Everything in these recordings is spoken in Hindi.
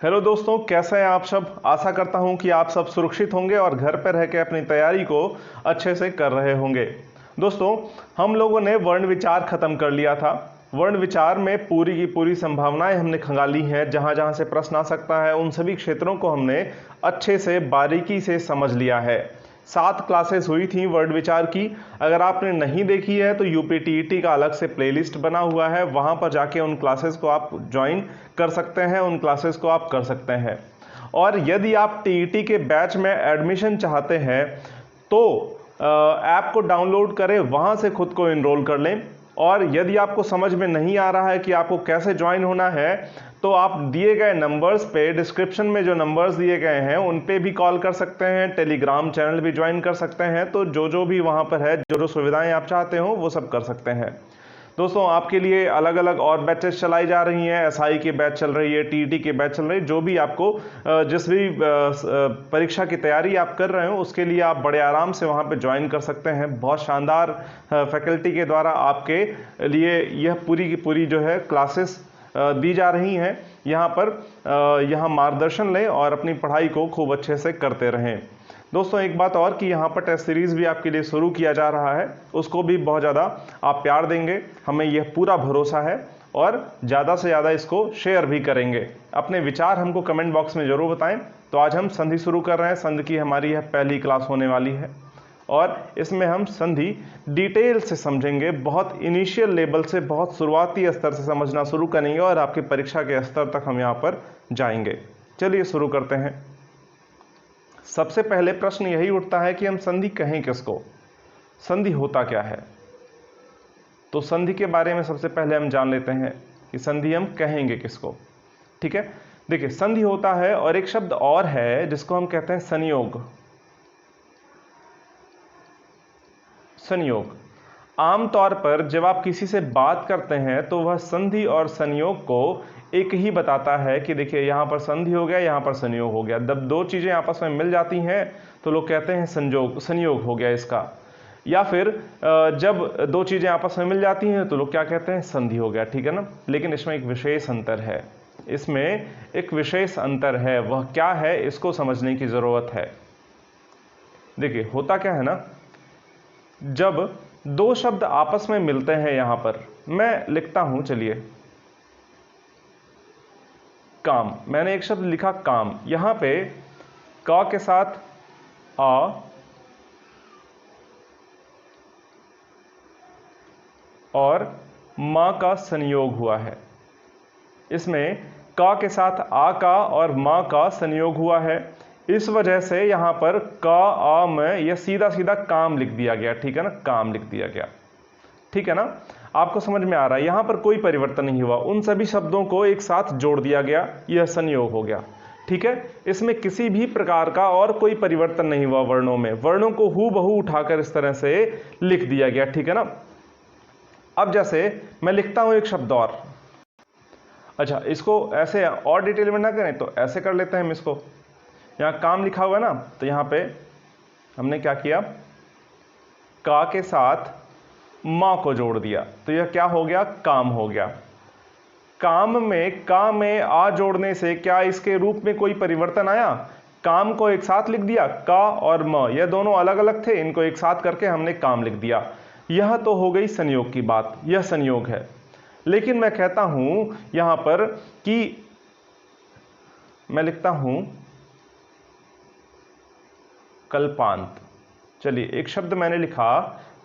हेलो दोस्तों, कैसे हैं आप सब। आशा करता हूं कि आप सब सुरक्षित होंगे और घर पर रह के अपनी तैयारी को अच्छे से कर रहे होंगे। दोस्तों, हम लोगों ने वर्ण विचार खत्म कर लिया था। वर्ण विचार में पूरी की पूरी संभावनाएं हमने खंगाली हैं। जहां जहां से प्रश्न आ सकता है उन सभी क्षेत्रों को हमने अच्छे से बारीकी से समझ लिया है। 7 क्लासेस हुई थी वर्ण विचार की। अगर आपने नहीं देखी है तो यूपीटीईटी का अलग से प्लेलिस्ट बना हुआ है, वहां पर जाके उन क्लासेस को आप ज्वाइन कर सकते हैं, उन क्लासेस को आप कर सकते हैं। और यदि आप टीईटी के बैच में एडमिशन चाहते हैं तो ऐप को डाउनलोड करें, वहां से खुद को इनरोल कर लें। और यदि आपको समझ में नहीं आ रहा है कि आपको कैसे ज्वाइन होना है तो आप दिए गए नंबर्स पे, डिस्क्रिप्शन में जो नंबर्स दिए गए हैं उन पे भी कॉल कर सकते हैं, टेलीग्राम चैनल भी ज्वाइन कर सकते हैं। तो जो भी वहां पर है, जो सुविधाएं आप चाहते हो वो सब कर सकते हैं। दोस्तों, आपके लिए अलग अलग और बैचेस चलाई जा रही हैं। एसआई के बैच चल रही है, टीईटी के बैच चल रही है। जो भी आपको जिस भी परीक्षा की तैयारी आप कर रहे हो उसके लिए आप बड़े आराम से वहां पे ज्वाइन कर सकते हैं। बहुत शानदार फैकल्टी के द्वारा आपके लिए यह पूरी की पूरी जो है क्लासेस दी जा रही हैं। यहाँ मार्गदर्शन लें और अपनी पढ़ाई को खूब अच्छे से करते रहें। दोस्तों, एक बात और कि यहाँ पर टेस्ट सीरीज भी आपके लिए शुरू किया जा रहा है, उसको भी बहुत ज़्यादा आप प्यार देंगे, हमें यह पूरा भरोसा है। और ज़्यादा से ज़्यादा इसको शेयर भी करेंगे। अपने विचार हमको कमेंट बॉक्स में ज़रूर बताएं। तो आज हम संधि शुरू कर रहे हैं। संधि की हमारी यह पहली क्लास होने वाली है और इसमें हम संधि डिटेल से समझेंगे। बहुत इनिशियल लेवल से, बहुत शुरुआती स्तर से समझना शुरू करेंगे और आपकी परीक्षा के स्तर तक हम यहाँ पर जाएंगे। चलिए शुरू करते हैं। सबसे पहले प्रश्न यही उठता है कि हम संधि कहें किसको, संधि होता क्या है। तो संधि के बारे में सबसे पहले हम जान लेते हैं कि संधि हम कहेंगे किसको। ठीक है, देखिए, संधि होता है और एक शब्द और है जिसको हम कहते हैं संयोग। संयोग आमतौर पर जब आप किसी से बात करते हैं तो वह संधि और संयोग को एक ही बताता है कि देखिए यहां पर संधि हो गया, यहां पर संयोग हो गया। जब दो चीजें आपस में मिल जाती हैं तो लोग कहते हैं संयोग हो गया इसका। या फिर जब दो चीजें आपस में मिल जाती हैं तो लोग क्या कहते हैं, संधि हो गया। ठीक है ना। लेकिन इसमें एक विशेष अंतर है, इसमें एक विशेष अंतर है। वह क्या है, इसको समझने की जरूरत है। देखिए, होता क्या है ना, जब दो शब्द आपस में मिलते हैं, यहां पर मैं लिखता हूं, चलिए, काम। मैंने एक शब्द लिखा काम। यहां पे का के साथ आ और मां का संयोग हुआ है। इसमें का के साथ आ का और मां का संयोग हुआ है। इस वजह से यहां पर का आ में यह सीधा सीधा काम लिख दिया गया। ठीक है ना, काम लिख दिया गया। ठीक है ना, आपको समझ में आ रहा है। यहां पर कोई परिवर्तन नहीं हुआ, उन सभी शब्दों को एक साथ जोड़ दिया गया, यह संयोग हो गया। ठीक है, इसमें किसी भी प्रकार का और कोई परिवर्तन नहीं हुआ। वर्णों में, वर्णों को हूबहू उठाकर इस तरह से लिख दिया गया। ठीक है ना। अब जैसे मैं लिखता हूं एक शब्द और, अच्छा, इसको ऐसे और डिटेल में ना करें तो ऐसे कर लेते हैं हम इसको। यहां काम लिखा हुआ है ना, तो यहां पे हमने क्या किया, का के साथ मां को जोड़ दिया, तो यह क्या हो गया, काम हो गया। काम में का में आ जोड़ने से क्या इसके रूप में कोई परिवर्तन आया? काम को एक साथ लिख दिया, का और म, यह दोनों अलग अलग थे, इनको एक साथ करके हमने काम लिख दिया। यह तो हो गई संयोग की बात, यह संयोग है। लेकिन मैं कहता हूं यहां पर कि मैं लिखता हूं कल्पांत। चलिए, एक शब्द मैंने लिखा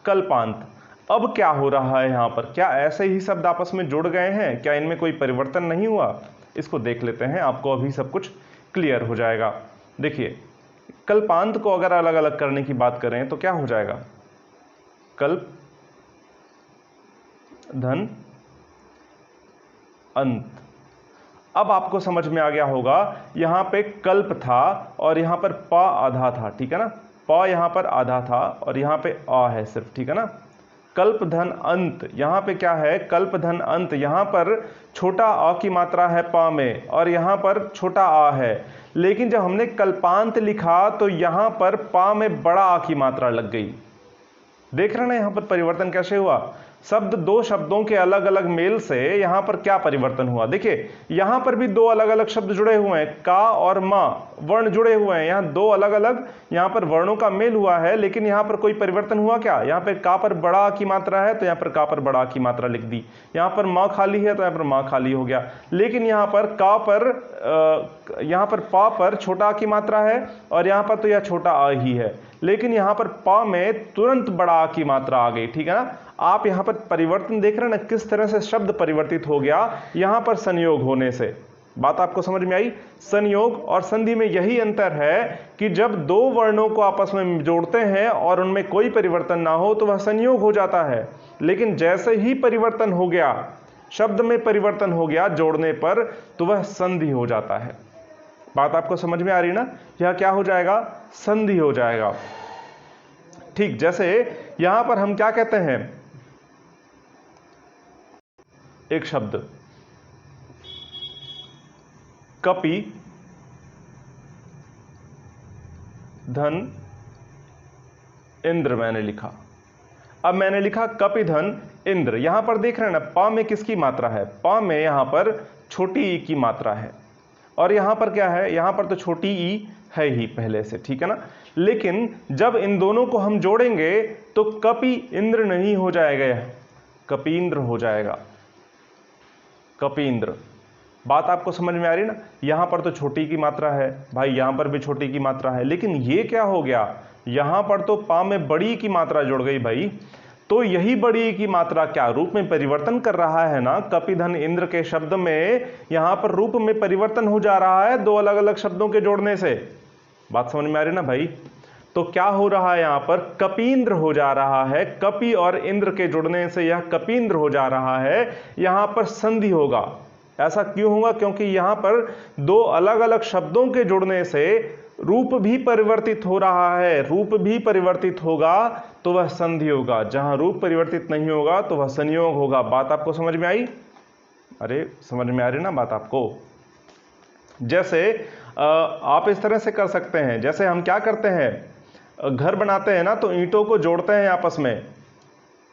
कल्पांत। अब क्या हो रहा है यहां पर, क्या ऐसे ही शब्द आपस में जुड़ गए हैं, क्या इनमें कोई परिवर्तन नहीं हुआ? इसको देख लेते हैं, आपको अभी सब कुछ क्लियर हो जाएगा। देखिए, कल्पांत को अगर अलग अलग करने की बात करें तो क्या हो जाएगा, कल्प धन अंत। अब आपको समझ में आ गया होगा, यहां पे कल्प था और यहां पर प आधा था। ठीक है ना, प यहां पर आधा था और यहां पे आ है सिर्फ। ठीक है ना, कल्प धन अंत। यहां पे क्या है, कल्प धन अंत। यहां पर छोटा आ की मात्रा है प में और यहां पर छोटा आ है। लेकिन जब हमने कल्पांत लिखा तो यहां पर प में बड़ा आ की मात्रा लग गई। देख रहे हैं ना यहां पर परिवर्तन कैसे हुआ। शब्द दो शब्दों के अलग अलग मेल से यहां पर क्या परिवर्तन हुआ। देखिए यहां पर भी दो अलग अलग शब्द जुड़े हुए हैं, का और मां वर्ण जुड़े हुए हैं, यहां दो अलग अलग यहां पर वर्णों का मेल हुआ है, लेकिन यहां पर कोई परिवर्तन हुआ क्या। यहां पर का पर बड़ा आ की मात्रा है तो यहां पर का पर बड़ा आ की मात्रा लिख दी, यहां पर मां खाली है तो यहां पर मां खाली हो गया, लेकिन यहां पर का पर यहां पर पा पर छोटा आ की मात्रा है और यहां पर तो यह छोटा आ ही है, लेकिन यहां पर पा में तुरंत बड़ा आ की मात्रा आ गई। ठीक है ना, आप यहां पर परिवर्तन देख रहे हैं ना, किस तरह से शब्द परिवर्तित हो गया यहां पर संयोग होने से। बात आपको समझ में आई। संयोग और संधि में यही अंतर है कि जब दो वर्णों को आपस में जोड़ते हैं और उनमें कोई परिवर्तन ना हो तो वह संयोग हो जाता है, लेकिन जैसे ही परिवर्तन हो गया, शब्द में परिवर्तन हो गया जोड़ने पर, तो वह संधि हो जाता है। बात आपको समझ में आ रही ना, यह क्या हो जाएगा, संधि हो जाएगा। ठीक, जैसे यहां पर हम क्या कहते हैं, एक शब्द कपि धन इंद्र मैंने लिखा। अब मैंने लिखा कपि धन इंद्र, यहां पर देख रहे हैं ना, पा में किसकी मात्रा है, पा में यहां पर छोटी ई की मात्रा है, और यहां पर क्या है, यहां पर तो छोटी ई है ही पहले से। ठीक है ना, लेकिन जब इन दोनों को हम जोड़ेंगे तो कपि इंद्र नहीं हो जाएगा, यह कपींद्र हो जाएगा, कपींद्र। बात आपको समझ में आ रही ना, यहां पर तो छोटी की मात्रा है भाई, यहां पर भी छोटी की मात्रा है, लेकिन ये क्या हो गया, यहां पर तो पा में बड़ी की मात्रा जुड़ गई भाई, तो यही बड़ी की मात्रा क्या रूप में परिवर्तन कर रहा है ना, कपिधन इंद्र के शब्द में यहां पर रूप में परिवर्तन हो जा रहा है दो अलग अलग शब्दों के जोड़ने से। बात समझ में आ रही ना भाई, तो क्या हो रहा है, यहां पर कपींद्र हो जा रहा है, कपि और इंद्र के जुड़ने से यह कपींद्र हो जा रहा है, यहां पर संधि होगा। ऐसा क्यों होगा, क्योंकि यहां पर दो अलग अलग शब्दों के जुड़ने से रूप भी परिवर्तित हो रहा है, रूप भी परिवर्तित होगा तो वह संधि होगा, जहां रूप परिवर्तित नहीं होगा तो वह संयोग होगा। बात आपको समझ में आई, अरे समझ में आ रही ना बात आपको। जैसे आप इस तरह से कर सकते हैं, जैसे हम क्या करते हैं, घर बनाते हैं ना तो ईंटों को जोड़ते हैं आपस में,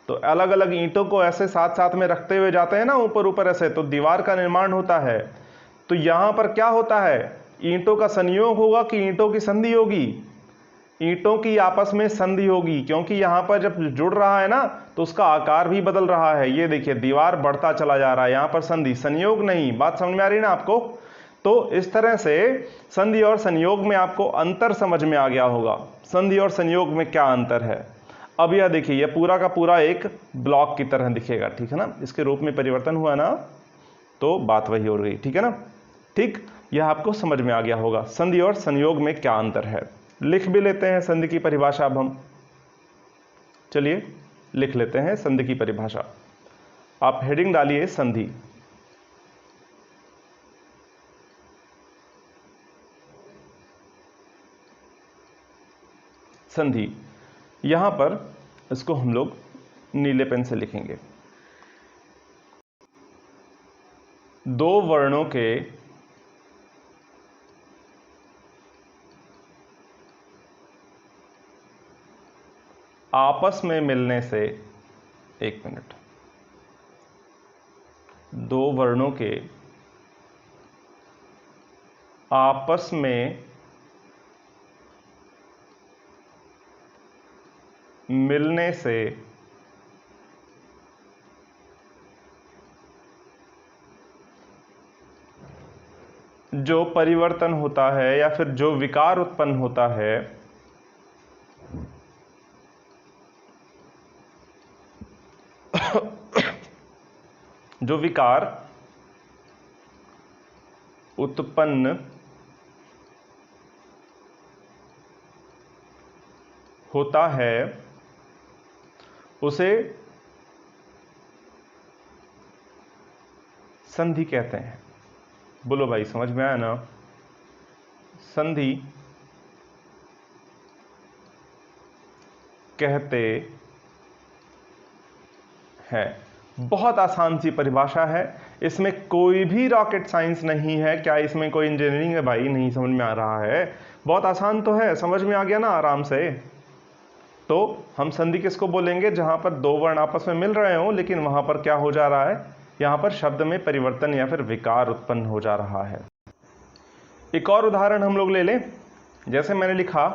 तो अलग अलग ईंटों को ऐसे साथ साथ में रखते हुए जाते हैं ना ऊपर ऊपर ऐसे, तो दीवार का निर्माण होता है। तो यहां पर क्या होता है, ईंटों का संयोग होगा कि ईंटों की संधि होगी, ईंटों की आपस में संधि होगी, क्योंकि यहां पर जब जुड़ रहा है ना तो उसका आकार भी बदल रहा है। ये देखिए दीवार बढ़ता चला जा रहा है, यहां पर संधि, संयोग नहीं। बात समझ में आ रही ना आपको। तो इस तरह से संधि और संयोग में आपको अंतर समझ में आ गया होगा, संधि और संयोग में क्या अंतर है। अब यह देखिए, यह पूरा का पूरा एक ब्लॉक की तरह दिखेगा, ठीक है ना, इसके रूप में परिवर्तन हुआ ना तो बात वही हो रही, ठीक है ना। ठीक, यह आपको समझ में आ गया होगा संधि और संयोग में क्या अंतर है। लिख भी लेते हैं संधि की परिभाषा अब हम, चलिए लिख लेते हैं संधि की परिभाषा। आप हेडिंग डालिए संधि। संधि, यहां पर इसको हम लोग नीले पेन से लिखेंगे। दो वर्णों के आपस में मिलने से, एक मिनट, दो वर्णों के आपस में मिलने से जो परिवर्तन होता है या फिर जो विकार उत्पन्न होता है, जो विकार उत्पन्न होता है उसे संधि कहते हैं। बोलो भाई, समझ में आया ना। संधि कहते हैं। बहुत आसान सी परिभाषा है, इसमें कोई भी रॉकेट साइंस नहीं है। क्या इसमें कोई इंजीनियरिंग है भाई, नहीं समझ में आ रहा है, बहुत आसान तो है, समझ में आ गया ना आराम से। तो हम संधि किसको बोलेंगे? जहां पर दो वर्ण आपस में मिल रहे हों लेकिन वहां पर क्या हो जा रहा है, यहां पर शब्द में परिवर्तन या फिर विकार उत्पन्न हो जा रहा है। एक और उदाहरण हम लोग ले लें, जैसे मैंने लिखा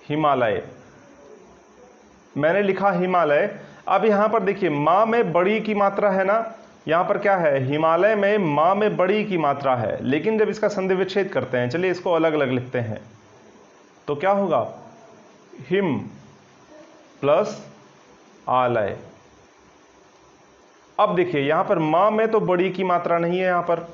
हिमालय, मैंने लिखा हिमालय। अब यहां पर देखिए मां में बड़ी की मात्रा है ना, यहां पर क्या है, हिमालय में मां में बड़ी की मात्रा है, लेकिन जब इसका संधि विच्छेद करते हैं, चलिए इसको अलग अलग लिखते हैं, तो क्या होगा, हिम प्लस आलय। अब देखिए यहां पर मां में तो बड़ी की मात्रा नहीं है, यहां पर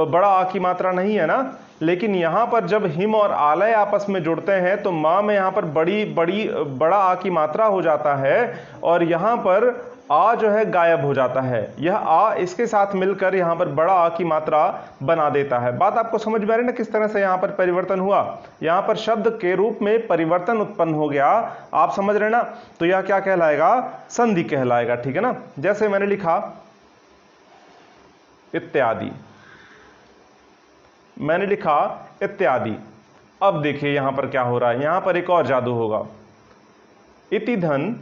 बड़ा आ की मात्रा नहीं है ना, लेकिन यहां पर जब हिम और आलय आपस में जुड़ते हैं तो मां में यहां पर बड़ा आ की मात्रा हो जाता है और यहां पर आ जो है गायब हो जाता है। यह आ इसके साथ मिलकर यहां पर बड़ा आ की मात्रा बना देता है। बात आपको समझ में आ रही है ना किस तरह से यहां पर परिवर्तन हुआ, यहां पर शब्द के रूप में परिवर्तन उत्पन्न हो गया, आप समझ रहे ना। तो यह क्या कहलाएगा, संधि कहलाएगा, ठीक है ना। जैसे मैंने लिखा इत्यादि, मैंने लिखा इत्यादि। अब देखिए यहां पर क्या हो रहा है, यहां पर एक और जादू होगा, इति धन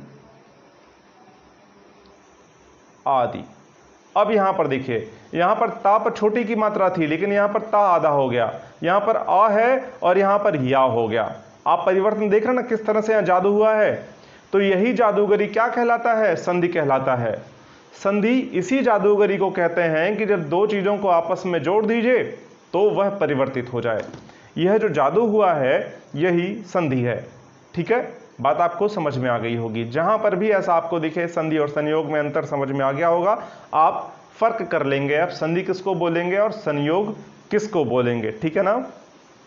आदि। अब यहां पर देखिए, यहां पर ता पर छोटी की मात्रा थी लेकिन यहां पर ता आधा हो गया, यहां पर आ है और यहां पर या हो गया। आप परिवर्तन देख रहे हैं ना किस तरह से यहां जादू हुआ है। तो यही जादूगरी क्या कहलाता है, संधि कहलाता है। संधि इसी जादूगरी को कहते हैं कि जब दो चीजों को आपस में जोड़ दीजिए तो वह परिवर्तित हो जाए। यह जो जादू हुआ है यही संधि है, ठीक है। बात आपको समझ में आ गई होगी। जहां पर भी ऐसा आपको दिखे संधि और संयोग में अंतर समझ में आ गया होगा, आप फर्क कर लेंगे, अब संधि किसको बोलेंगे और संयोग किसको बोलेंगे, ठीक है ना।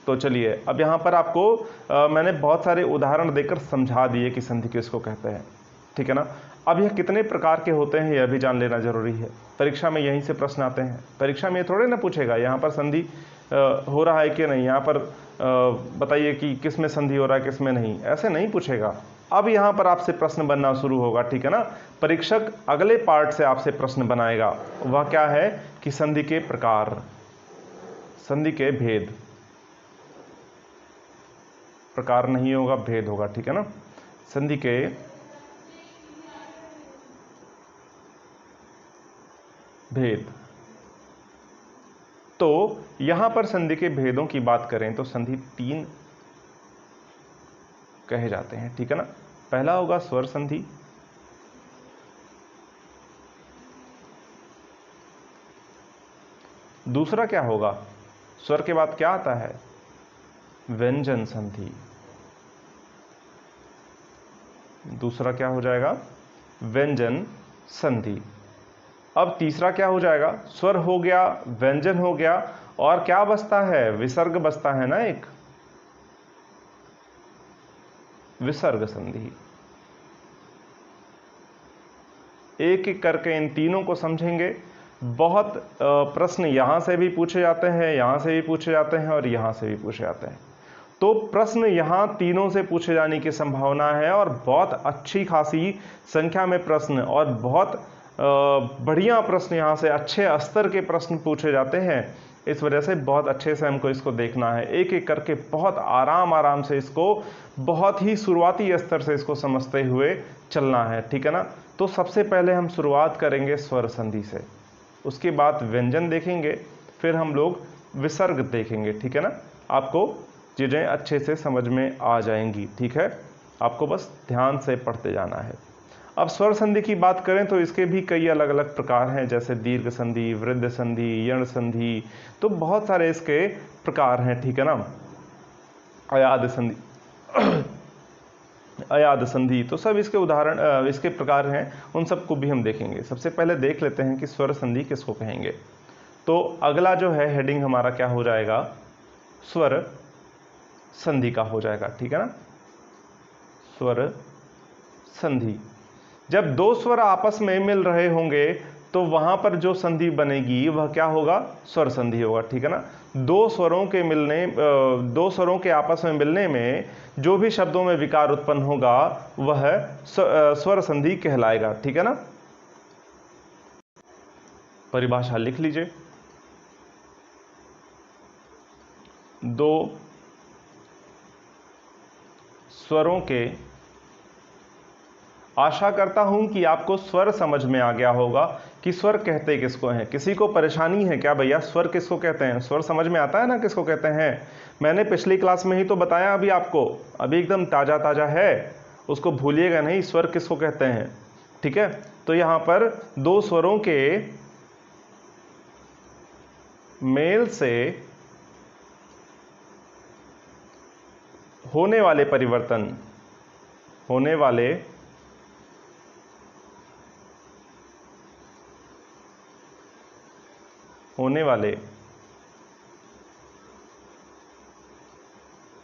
तो चलिए अब यहां पर आपको मैंने बहुत सारे उदाहरण देकर समझा दिए कि संधि किसको कहते हैं, ठीक है ना। अब यह कितने प्रकार के होते हैं यह भी जान लेना जरूरी है, परीक्षा में यहीं से प्रश्न आते हैं। परीक्षा में ये थोड़े ना पूछेगा यहां पर संधि हो रहा है कि नहीं, यहां पर बताइए कि किस में संधि हो रहा है किस में नहीं, ऐसे नहीं पूछेगा। अब यहां पर आपसे प्रश्न बनना शुरू होगा, ठीक है ना। परीक्षक अगले पार्ट से आपसे प्रश्न बनाएगा, वह क्या है कि संधि के प्रकार, संधि के भेद, प्रकार नहीं होगा भेद होगा, ठीक है ना। संधि के भेद। तो यहां पर संधि के भेदों की बात करें तो संधि तीन कहे जाते हैं, ठीक है ना। पहला होगा स्वर संधि, दूसरा क्या होगा, स्वर के बाद क्या आता है, व्यंजन संधि, दूसरा क्या हो जाएगा, व्यंजन संधि। अब तीसरा क्या हो जाएगा, स्वर हो गया, व्यंजन हो गया, और क्या बचता है, विसर्ग बचता है ना, एक विसर्ग संधि। एक एक करके इन तीनों को समझेंगे। बहुत प्रश्न यहां से भी पूछे जाते हैं, यहां से भी पूछे जाते हैं और यहां से भी पूछे जाते हैं। तो प्रश्न यहां तीनों से पूछे जाने की संभावना है और बहुत अच्छी खासी संख्या में प्रश्न और बहुत बढ़िया प्रश्न यहां से अच्छे स्तर के प्रश्न पूछे जाते हैं। इस वजह से बहुत अच्छे से हमको इसको देखना है, एक एक करके बहुत आराम से इसको, बहुत ही शुरुआती स्तर से इसको समझते हुए चलना है, ठीक है ना। तो सबसे पहले हम शुरुआत करेंगे स्वर संधि से, उसके बाद व्यंजन देखेंगे, फिर हम लोग विसर्ग देखेंगे, ठीक है ना। आपको चीज़ें अच्छे से समझ में आ जाएंगी, ठीक है। आपको बस ध्यान से पढ़ते जाना है। अब स्वर संधि की बात करें तो इसके भी कई अलग अलग प्रकार हैं, जैसे दीर्घ संधि, वृद्ध संधि, यण संधि, तो बहुत सारे इसके प्रकार हैं, ठीक है ना। अयाद संधि अयाद संधि, तो सब इसके उदाहरण, इसके प्रकार हैं, उन सबको भी हम देखेंगे। सबसे पहले देख लेते हैं कि स्वर संधि किसको कहेंगे। तो अगला जो है हेडिंग हमारा क्या हो जाएगा, स्वर संधि का हो जाएगा, ठीक है ना। स्वर संधि, जब दो स्वर आपस में मिल रहे होंगे तो वहां पर जो संधि बनेगी वह क्या होगा, स्वर संधि होगा, ठीक है ना। दो स्वरों के मिलने, दो स्वरों के आपस में मिलने में जो भी शब्दों में विकार उत्पन्न होगा वह स्वर संधि कहलाएगा, ठीक है ना। परिभाषा लिख लीजिए, दो स्वरों के, आशा करता हूं कि आपको स्वर समझ में आ गया होगा कि स्वर कहते किसको हैं। किसी को परेशानी है क्या भैया स्वर किसको कहते हैं? स्वर समझ में आता है ना किसको कहते हैं? मैंने पिछली क्लास में ही तो बताया अभी आपको, अभी एकदम ताज़ा ताज़ा है, उसको भूलिएगा नहीं, स्वर किसको कहते हैं। ठीक है, तो यहां पर दो स्वरों के मेल से होने वाले परिवर्तन, होने वाले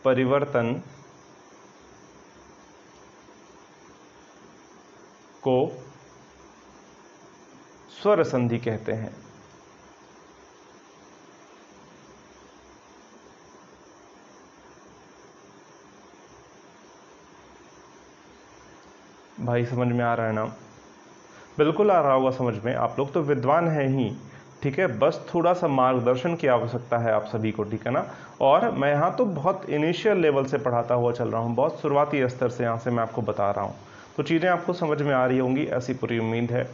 परिवर्तन को स्वर संधि कहते हैं। भाई समझ में आ रहा है ना? बिल्कुल आ रहा होगा समझ में, आप लोग तो विद्वान हैं ही। ठीक है, बस थोड़ा सा मार्गदर्शन की आवश्यकता है आप सभी को, ठीक है ना। और मैं यहाँ तो बहुत इनिशियल लेवल से पढ़ाता हुआ चल रहा हूँ, बहुत शुरुआती स्तर से यहाँ से मैं आपको बता रहा हूँ, तो चीज़ें आपको समझ में आ रही होंगी, ऐसी पूरी उम्मीद है।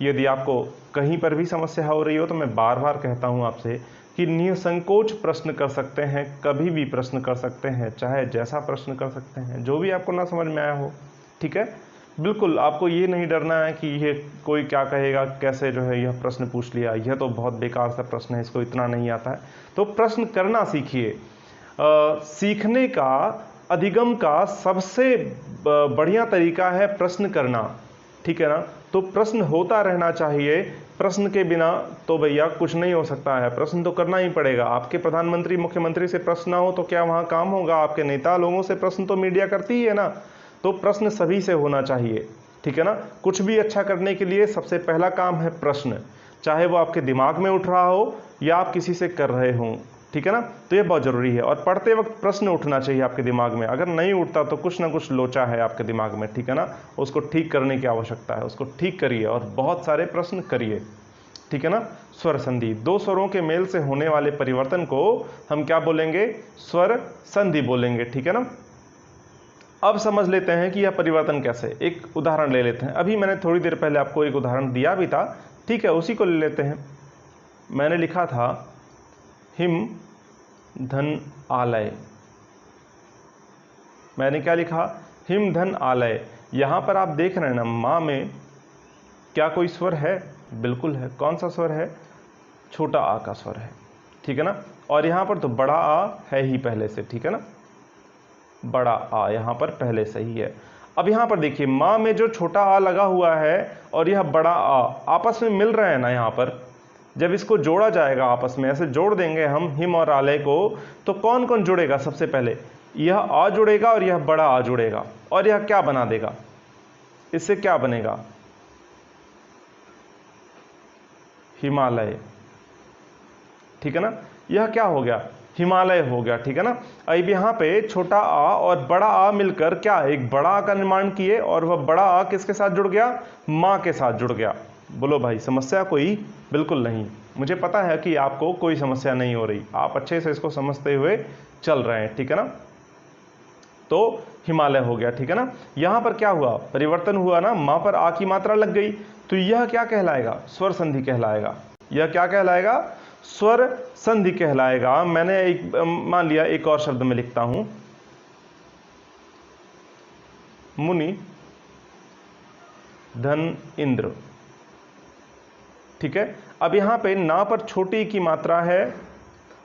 यदि आपको कहीं पर भी समस्या हो रही हो तो मैं बार बार कहता हूँ आपसे कि निसंकोच प्रश्न कर सकते हैं, कभी भी प्रश्न कर सकते हैं, चाहे जैसा प्रश्न कर सकते हैं, जो भी आपको ना समझ में आया हो। ठीक है, बिल्कुल आपको ये नहीं डरना है कि ये कोई क्या कहेगा, कैसे जो है यह प्रश्न पूछ लिया, यह तो बहुत बेकार सा प्रश्न है, इसको इतना नहीं आता है। तो प्रश्न करना सीखिए। सीखने का, अधिगम का सबसे बढ़िया तरीका है प्रश्न करना। ठीक है ना, तो प्रश्न होता रहना चाहिए। प्रश्न के बिना तो भैया कुछ नहीं हो सकता है, प्रश्न तो करना ही पड़ेगा। आपके प्रधानमंत्री मुख्यमंत्री से प्रश्न ना हो तो क्या वहाँ काम होगा? आपके नेता लोगों से प्रश्न तो मीडिया करती ही है ना, तो प्रश्न सभी से होना चाहिए। ठीक है ना, कुछ भी अच्छा करने के लिए सबसे पहला काम है प्रश्न, चाहे वो आपके दिमाग में उठ रहा हो या आप किसी से कर रहे हों। ठीक है ना, तो ये बहुत ज़रूरी है। और पढ़ते वक्त प्रश्न उठना चाहिए आपके दिमाग में, अगर नहीं उठता तो कुछ ना कुछ लोचा है आपके दिमाग में। ठीक है ना, उसको ठीक करने की आवश्यकता है, उसको ठीक करिए और बहुत सारे प्रश्न करिए। ठीक है ना, स्वर संधि, दो स्वरों के मेल से होने वाले परिवर्तन को हम क्या बोलेंगे? स्वर संधि बोलेंगे। ठीक है ना, अब समझ लेते हैं कि यह परिवर्तन कैसे, एक उदाहरण ले लेते हैं। अभी मैंने थोड़ी देर पहले आपको एक उदाहरण दिया भी था, ठीक है, उसी को ले लेते हैं। मैंने लिखा था हिम धन आलय। मैंने क्या लिखा? हिम धन आलय। यहां पर आप देख रहे हैं ना, मां में क्या कोई स्वर है? बिल्कुल है। कौन सा स्वर है? छोटा आ का स्वर है। ठीक है ना, और यहां पर तो बड़ा आ है ही पहले से। ठीक है ना, बड़ा आ यहां पर पहले से ही है। अब यहां पर देखिए, मां में जो छोटा आ लगा हुआ है और यह बड़ा आ आपस में मिल रहे हैं ना, यहां पर जब इसको जोड़ा जाएगा, आपस में ऐसे जोड़ देंगे हम हिम और आलय को, तो कौन कौन जुड़ेगा? सबसे पहले यह आ जुड़ेगा और यह बड़ा आ जुड़ेगा, और यह क्या बना देगा? इससे क्या बनेगा? हिमालय। ठीक है ना, यह क्या हो गया? हिमालय हो गया। ठीक है ना, अब यहाँ पे छोटा आ और बड़ा आ मिलकर क्या एक बड़ा आ का निर्माण किए, और वह बड़ा आ किसके साथ जुड़ गया? माँ के साथ जुड़ गया। बोलो भाई, समस्या कोई? बिल्कुल नहीं। मुझे पता है कि आपको कोई समस्या नहीं हो रही, आप अच्छे से इसको समझते हुए चल रहे हैं। ठीक है ना, तो हिमालय हो गया। ठीक है ना, यहां पर क्या हुआ? परिवर्तन हुआ ना, मां पर आ की मात्रा लग गई, तो यह क्या कहलाएगा? स्वर संधि कहलाएगा। यह क्या कहलाएगा? स्वर संधि कहलाएगा। मैंने एक मान लिया, एक और शब्द में लिखता हूं, मुनि धन इंद्र। ठीक है, अब यहां पे ना पर छोटी की मात्रा है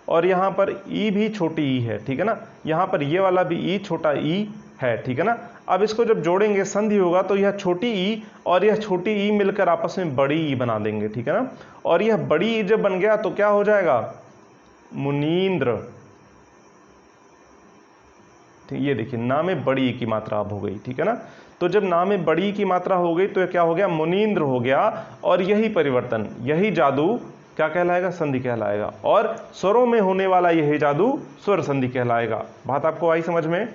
और यहां पर ई भी छोटी ई है। ठीक है ना, यहां पर ये वाला भी ई छोटा ई है। ठीक है ना, अब इसको जब जोड़ेंगे संधि होगा तो यह छोटी ई और यह छोटी ई मिलकर आपस में बड़ी ई बना देंगे। ठीक है ना, और यह बड़ी ई जब बन गया तो क्या हो जाएगा? मुनीन्द्र। ये देखिए, ना में बड़ी ई की मात्रा अब हो गई। ठीक है ना, तो जब ना में बड़ी ई की मात्रा हो गई तो यह क्या हो गया? मुनीन्द्र हो गया। और यही परिवर्तन, यही जादू क्या कहलाएगा? संधि कहलाएगा। और स्वरों में होने वाला यही जादू स्वर संधि कहलाएगा। बात आपको आई समझ में?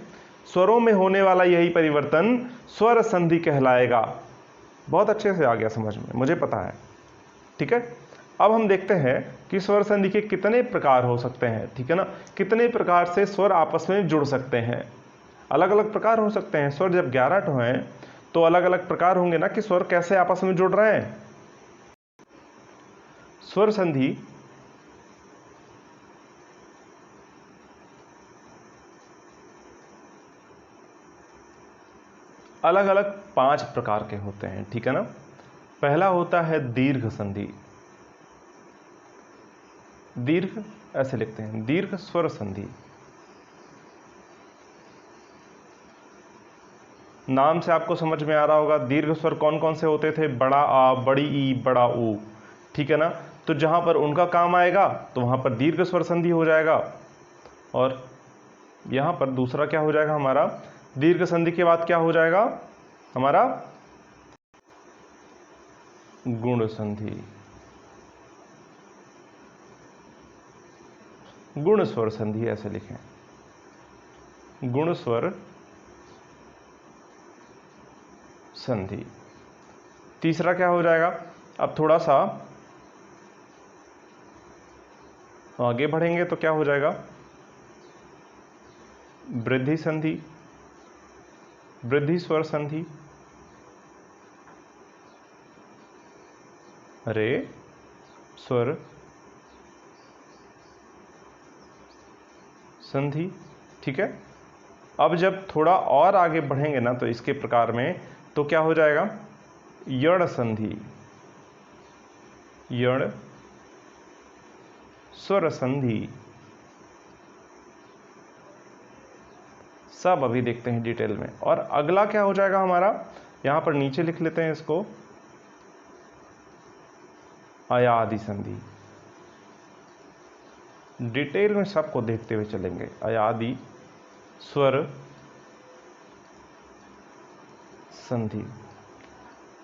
स्वरों में होने वाला यही परिवर्तन स्वर संधि कहलाएगा। बहुत अच्छे से आ गया समझ में, मुझे पता है। ठीक है, अब हम देखते हैं कि स्वर संधि के कितने प्रकार हो सकते हैं। ठीक है ना, कितने प्रकार से स्वर आपस में जुड़ सकते हैं। अलग अलग प्रकार हो सकते हैं। स्वर जब 11 ठो हैं तो अलग अलग प्रकार होंगे ना कि स्वर कैसे आपस में जुड़ रहे हैं। स्वर संधि अलग अलग 5 प्रकार के होते हैं, ठीक है ना। पहला होता है दीर्घ संधि। दीर्घ ऐसे लिखते हैं, दीर्घ स्वर संधि। नाम से आपको समझ में आ रहा होगा दीर्घ स्वर कौन कौन से होते थे, बड़ा आ, बड़ी ई, बड़ा ऊ, ठीक है ना। तो जहां पर उनका काम आएगा तो वहां पर दीर्घ स्वर संधि हो जाएगा। और यहां पर दूसरा क्या हो जाएगा हमारा, दीर्घ संधि के बाद क्या हो जाएगा हमारा, गुण संधि। गुण स्वर संधि ऐसे लिखें, गुण स्वर संधि। तीसरा क्या हो जाएगा, अब थोड़ा सा आगे बढ़ेंगे तो क्या हो जाएगा, वृद्धि संधि, वृद्धि स्वर संधि। रे स्वर संधि, ठीक है। अब जब थोड़ा और आगे बढ़ेंगे ना तो इसके प्रकार में तो क्या हो जाएगा, यण संधि, यण स्वर संधि। सब अभी देखते हैं डिटेल में। और अगला क्या हो जाएगा हमारा, यहां पर नीचे लिख लेते हैं इसको, अयादि संधि। डिटेल में सबको देखते हुए चलेंगे। अयादि स्वर संधि।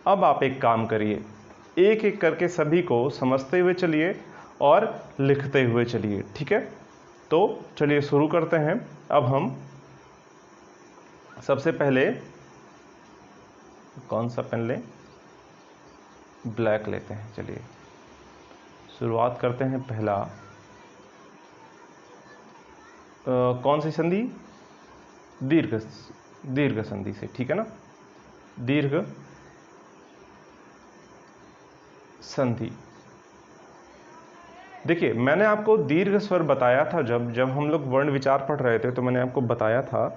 अब आप एक काम करिए, एक एक करके सभी को समझते हुए चलिए और लिखते हुए चलिए, ठीक है। तो चलिए शुरू करते हैं। अब हम सबसे पहले कौन सा पेन लें, ब्लैक लेते हैं। चलिए शुरुआत करते हैं। पहला कौन सी संधि, दीर्घ, दीर्घ संधि से, ठीक है ना। दीर्घ संधि। देखिए मैंने आपको दीर्घ स्वर बताया था, जब हम लोग वर्ण विचार पढ़ रहे थे तो मैंने आपको बताया था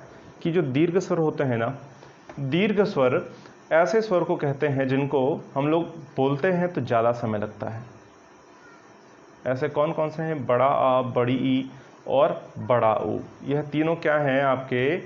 कि जो दीर्घ स्वर होते हैं ना, दीर्घ स्वर ऐसे स्वर को कहते हैं जिनको हम लोग बोलते हैं तो ज़्यादा समय लगता है। ऐसे कौन कौन से हैं, बड़ा आ, बड़ी ई और बड़ा ऊ, यह तीनों क्या हैं आपके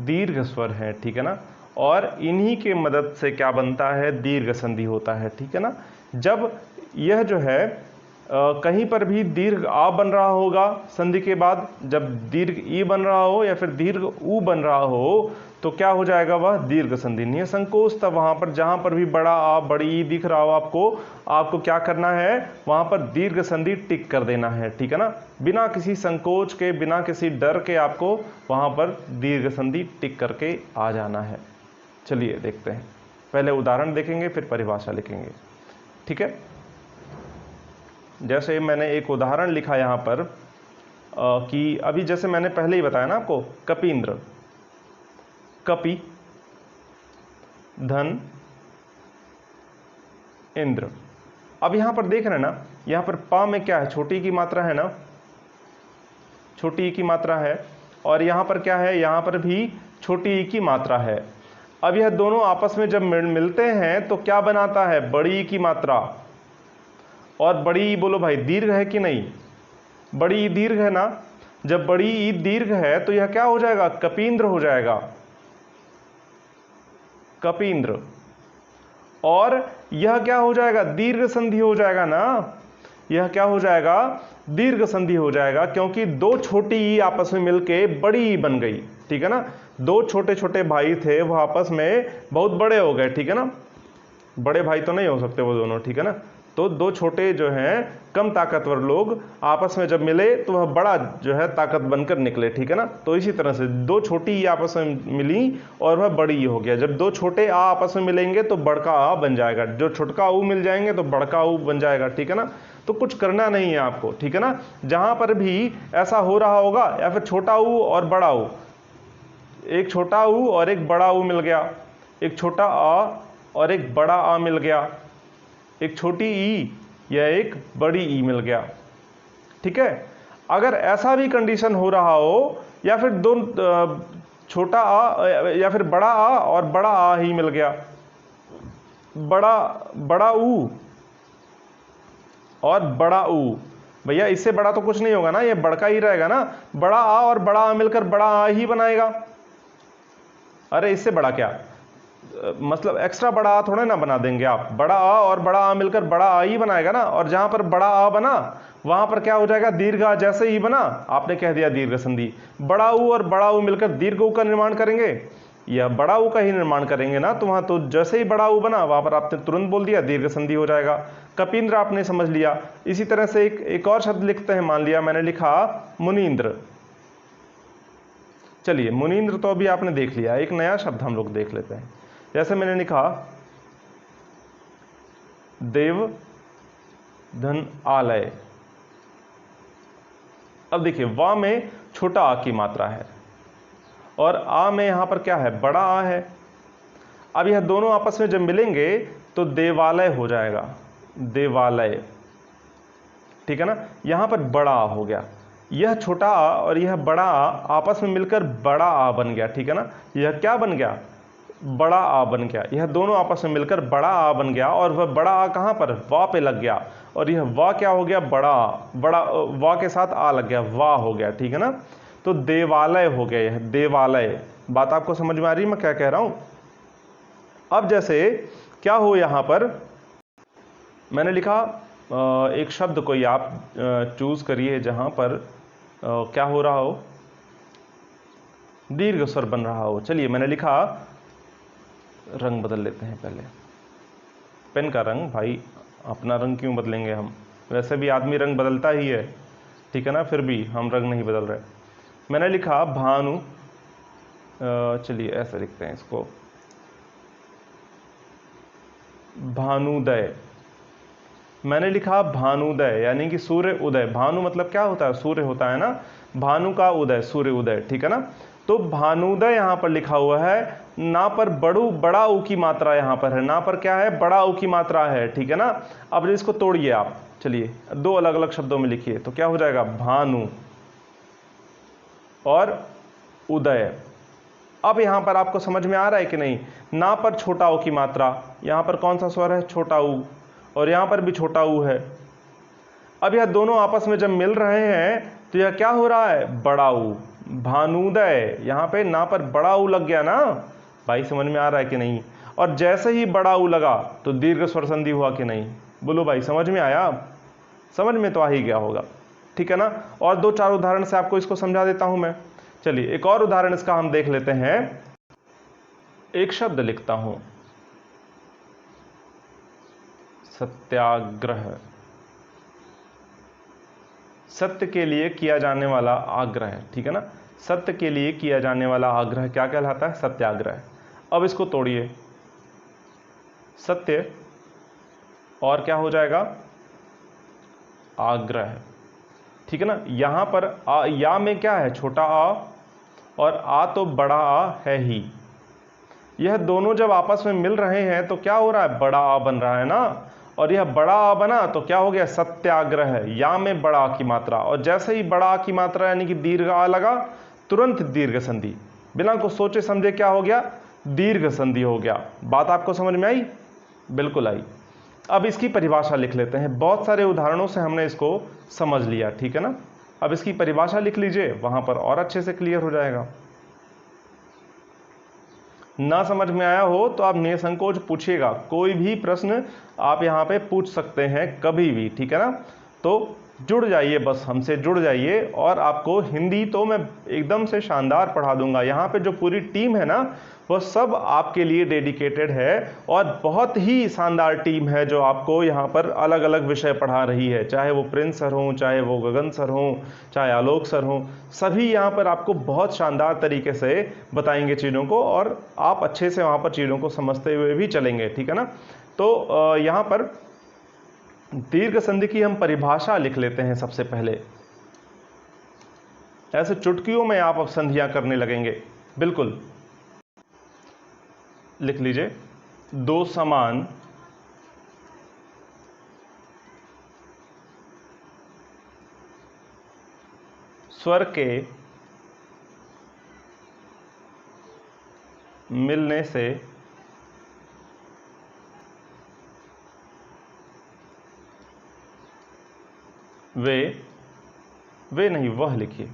दीर्घ स्वर हैं, ठीक है ना। और इन्हीं के मदद से क्या बनता है, दीर्घ संधि होता है, ठीक है ना। जब यह जो है कहीं पर भी दीर्घ आ बन रहा होगा संधि के बाद, जब दीर्घ ई बन रहा हो या फिर दीर्घ ऊ बन रहा हो तो क्या हो जाएगा, वह दीर्घ संधि। निसंकोच तब वहां पर जहां पर भी बड़ा आ, बड़ी ई दिख रहा हो आपको क्या करना है, वहां पर दीर्घ संधि टिक कर देना है, ठीक है ना। बिना किसी संकोच के, बिना किसी डर के आपको वहां पर दीर्घ संधि टिक करके आ जाना है। चलिए देखते हैं, पहले उदाहरण देखेंगे फिर परिभाषा लिखेंगे, ठीक है। जैसे मैंने एक उदाहरण लिखा यहां पर कि अभी जैसे मैंने पहले ही बताया ना आपको, कपींद्र, कपि धन इंद्र। अब यहां पर देख रहे हैं ना, यहां पर पा में क्या है, छोटी की मात्रा है ना, छोटी ई की मात्रा है। और यहां पर क्या है, यहां पर भी छोटी ई की मात्रा है। अब यह दोनों आपस में जब मिलते हैं तो क्या बनाता है, बड़ी ई की मात्रा। और बड़ी ई बोलो भाई दीर्घ है कि नहीं, बड़ी ई दीर्घ है ना। जब बड़ी ई दीर्घ है तो यह क्या हो जाएगा, कपींद्र हो जाएगा, कपींद्र। और यह क्या हो जाएगा, दीर्घ संधि हो जाएगा ना, यह क्या हो जाएगा, दीर्घ संधि हो जाएगा, क्योंकि दो छोटी ई आपस में मिलके बड़ी ई बन गई, ठीक है ना। दो छोटे छोटे भाई थे वो आपस में बहुत बड़े हो गए, ठीक है ना। बड़े भाई तो नहीं हो सकते वो दोनों, ठीक है ना। तो दो छोटे जो हैं कम ताकतवर लोग आपस में जब मिले तो वह बड़ा जो है ताकत बनकर निकले, ठीक है ना। तो इसी तरह से दो छोटी ई आपस में मिली और वह बड़ी ई हो गया। जब दो छोटे आ आपस में मिलेंगे तो बड़का आ बन जाएगा, जो छोटका ऊ मिल जाएंगे तो बड़का ऊ बन जाएगा, ठीक है ना। तो कुछ करना नहीं है आपको, ठीक है ना। जहां पर भी ऐसा हो रहा होगा या फिर छोटा ऊ और बड़ा ऊ एक छोटा ऊ और एक बड़ा ऊ मिल गया, एक छोटा आ और एक बड़ा आ मिल गया, एक छोटी ई या एक बड़ी ई मिल गया। ठीक है, अगर ऐसा भी कंडीशन हो रहा हो या फिर दो छोटा आ या फिर बड़ा आ और बड़ा आ ही मिल गया, बड़ा ऊ और बड़ा ऊ, भैया इससे बड़ा तो कुछ नहीं होगा ना, ये बड़का ही रहेगा ना, बड़ा आ और बड़ा आ मिलकर बड़ा आ ही बनाएगा। अरे इससे बड़ा क्या, मतलब एक्स्ट्रा बड़ा आ थोड़ा ना बना देंगे आप, बड़ा आ और बड़ा आ मिलकर बड़ा आ ही बनाएगा ना। और जहां पर बड़ा आ बना वहां पर क्या हो जाएगा, दीर्घ आ जैसे ही बना आपने कह दिया दीर्घ संधि। बड़ा ऊ और बड़ा ऊ मिलकर दीर्घ ऊ का निर्माण करेंगे या बड़ा ऊ का ही निर्माण करेंगे ना, तो वहां तो जैसे ही बड़ा ऊ बना वहां पर आपने तुरंत बोल दिया दीर्घ संधि हो जाएगा। कपींद्र आपने समझ लिया। इसी तरह से एक और शब्द लिखते हैं, मान लिया मैंने लिखा मुनींद्र। चलिए मुनींद्र तो अभी आपने देख लिया, एक नया शब्द हम लोग देख लेते हैं। जैसे मैंने लिखा देव धन आलय। अब देखिए वा में छोटा आ की मात्रा है और आ में यहां पर क्या है, बड़ा आ है। अब यह दोनों आपस में जब मिलेंगे तो देवालय हो जाएगा, देवालय। ठीक है ना, यहां पर बड़ा आ हो गया, यह छोटा आ और यह बड़ा आ आपस में मिलकर बड़ा आ बन गया। ठीक है ना, यह क्या बन गया, बड़ा आ बन गया। यह दोनों आपस में मिलकर बड़ा आ बन गया और वह बड़ा आ कहां पर, वा पे लग गया और यह वा क्या हो गया, बड़ा आ, बड़ा वा के साथ आ लग गया, वा हो गया। ठीक है ना, तो देवालय हो गया, यह देवालय। बात आपको समझ में आ रही है मैं क्या कह रहा हूं। अब जैसे क्या हो, यहां पर मैंने लिखा एक शब्द कोई आप चूज करिए जहां पर क्या हो रहा हो, दीर्घ स्वर बन रहा हो। चलिए मैंने लिखा, रंग बदल लेते हैं पहले, पेन का रंग, भाई अपना रंग क्यों बदलेंगे हम, वैसे भी आदमी रंग बदलता ही है। ठीक है ना, फिर भी हम रंग नहीं बदल रहे। मैंने लिखा भानु, चलिए ऐसे लिखते हैं इसको, भानुदय। मैंने लिखा भानुदय यानी कि सूर्य उदय। भानु मतलब क्या होता है, सूर्य होता है ना, भानु का उदय, सूर्य उदय। ठीक है ना, तो भानुदय यहां पर लिखा हुआ है, ना पर बड़ा ऊ की मात्रा यहां पर है, ना पर क्या है, बड़ा ऊ की मात्रा है। ठीक है ना, अब इसको तोड़िए आप, चलिए दो अलग अलग शब्दों में लिखिए तो क्या हो जाएगा, भानु और उदय। अब यहां पर आपको समझ में आ रहा है कि नहीं, ना पर छोटा ऊ की मात्रा, यहां पर कौन सा स्वर है, छोटा ऊ, और यहां पर भी छोटा ऊ है। अब यह दोनों आपस में जब मिल रहे हैं तो यह क्या हो रहा है, बड़ा ऊ, भानुदय। यहां पे ना पर बड़ा ऊ लग गया ना, भाई समझ में आ रहा है कि नहीं। और जैसे ही बड़ा ऊ लगा तो दीर्घ स्वर संधि हुआ कि नहीं, बोलो भाई समझ में आया, समझ में तो आ ही गया होगा। ठीक है ना, और दो चार उदाहरण से आपको इसको समझा देता हूं मैं। चलिए एक और उदाहरण इसका हम देख लेते हैं। एक शब्द लिखता हूं, सत्याग्रह। सत्य के लिए किया जाने वाला आग्रह। ठीक है ना, सत्य के लिए किया जाने वाला आग्रह क्या कहलाता है, सत्याग्रह। अब इसको तोड़िए, सत्य और क्या हो जाएगा, आग्रह। ठीक है ना, यहां पर या में क्या है, छोटा आ, और आ तो बड़ा आ है ही। यह दोनों जब आपस में मिल रहे हैं तो क्या हो रहा है, बड़ा आ बन रहा है ना, और यह बड़ा आ बना तो क्या हो गया, सत्याग्रह। या में बड़ा आ की मात्रा, और जैसे ही बड़ा आ की मात्रा यानी कि दीर्घ आ लगा तुरंत दीर्घ संधि, बिना कुछ सोचे समझे क्या हो गया, दीर्घ संधि हो गया। बात आपको समझ में आई, बिल्कुल आई। अब इसकी परिभाषा लिख लेते हैं, बहुत सारे उदाहरणों से हमने इसको समझ लिया। ठीक है ना, अब इसकी परिभाषा लिख लीजिए, वहां पर और अच्छे से क्लियर हो जाएगा। ना समझ में आया हो तो आप निसंकोच पूछिएगा, कोई भी प्रश्न आप यहाँ पे पूछ सकते हैं कभी भी। ठीक है ना, तो जुड़ जाइए, बस हमसे जुड़ जाइए और आपको हिंदी तो मैं एकदम से शानदार पढ़ा दूंगा। यहाँ पे जो पूरी टीम है ना वो सब आपके लिए डेडिकेटेड है और बहुत ही शानदार टीम है जो आपको यहाँ पर अलग अलग विषय पढ़ा रही है, चाहे वो प्रिंस सर हों, चाहे वो गगन सर हों, चाहे आलोक सर हों, सभी यहाँ पर आपको बहुत शानदार तरीके से बताएंगे चीज़ों को और आप अच्छे से वहाँ पर चीज़ों को समझते हुए भी चलेंगे। ठीक है ना, तो यहाँ पर दीर्घ संधि की हम परिभाषा लिख लेते हैं सबसे पहले। ऐसे चुटकियों में आप अब संधियां करने लगेंगे। बिल्कुल, लिख लीजिए, दो समान स्वर के मिलने से वे नहीं, वह लिखिए,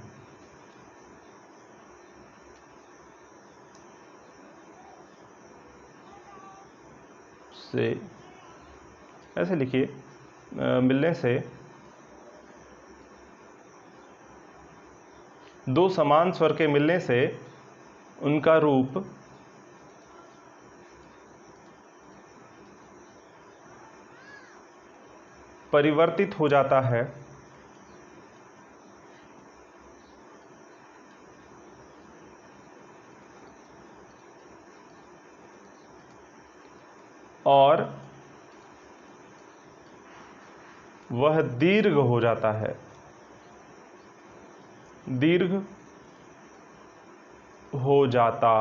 से ऐसे लिखिए, मिलने से दो समान स्वर के मिलने से उनका रूप परिवर्तित हो जाता है और वह दीर्घ हो जाता है। दीर्घ हो जाता,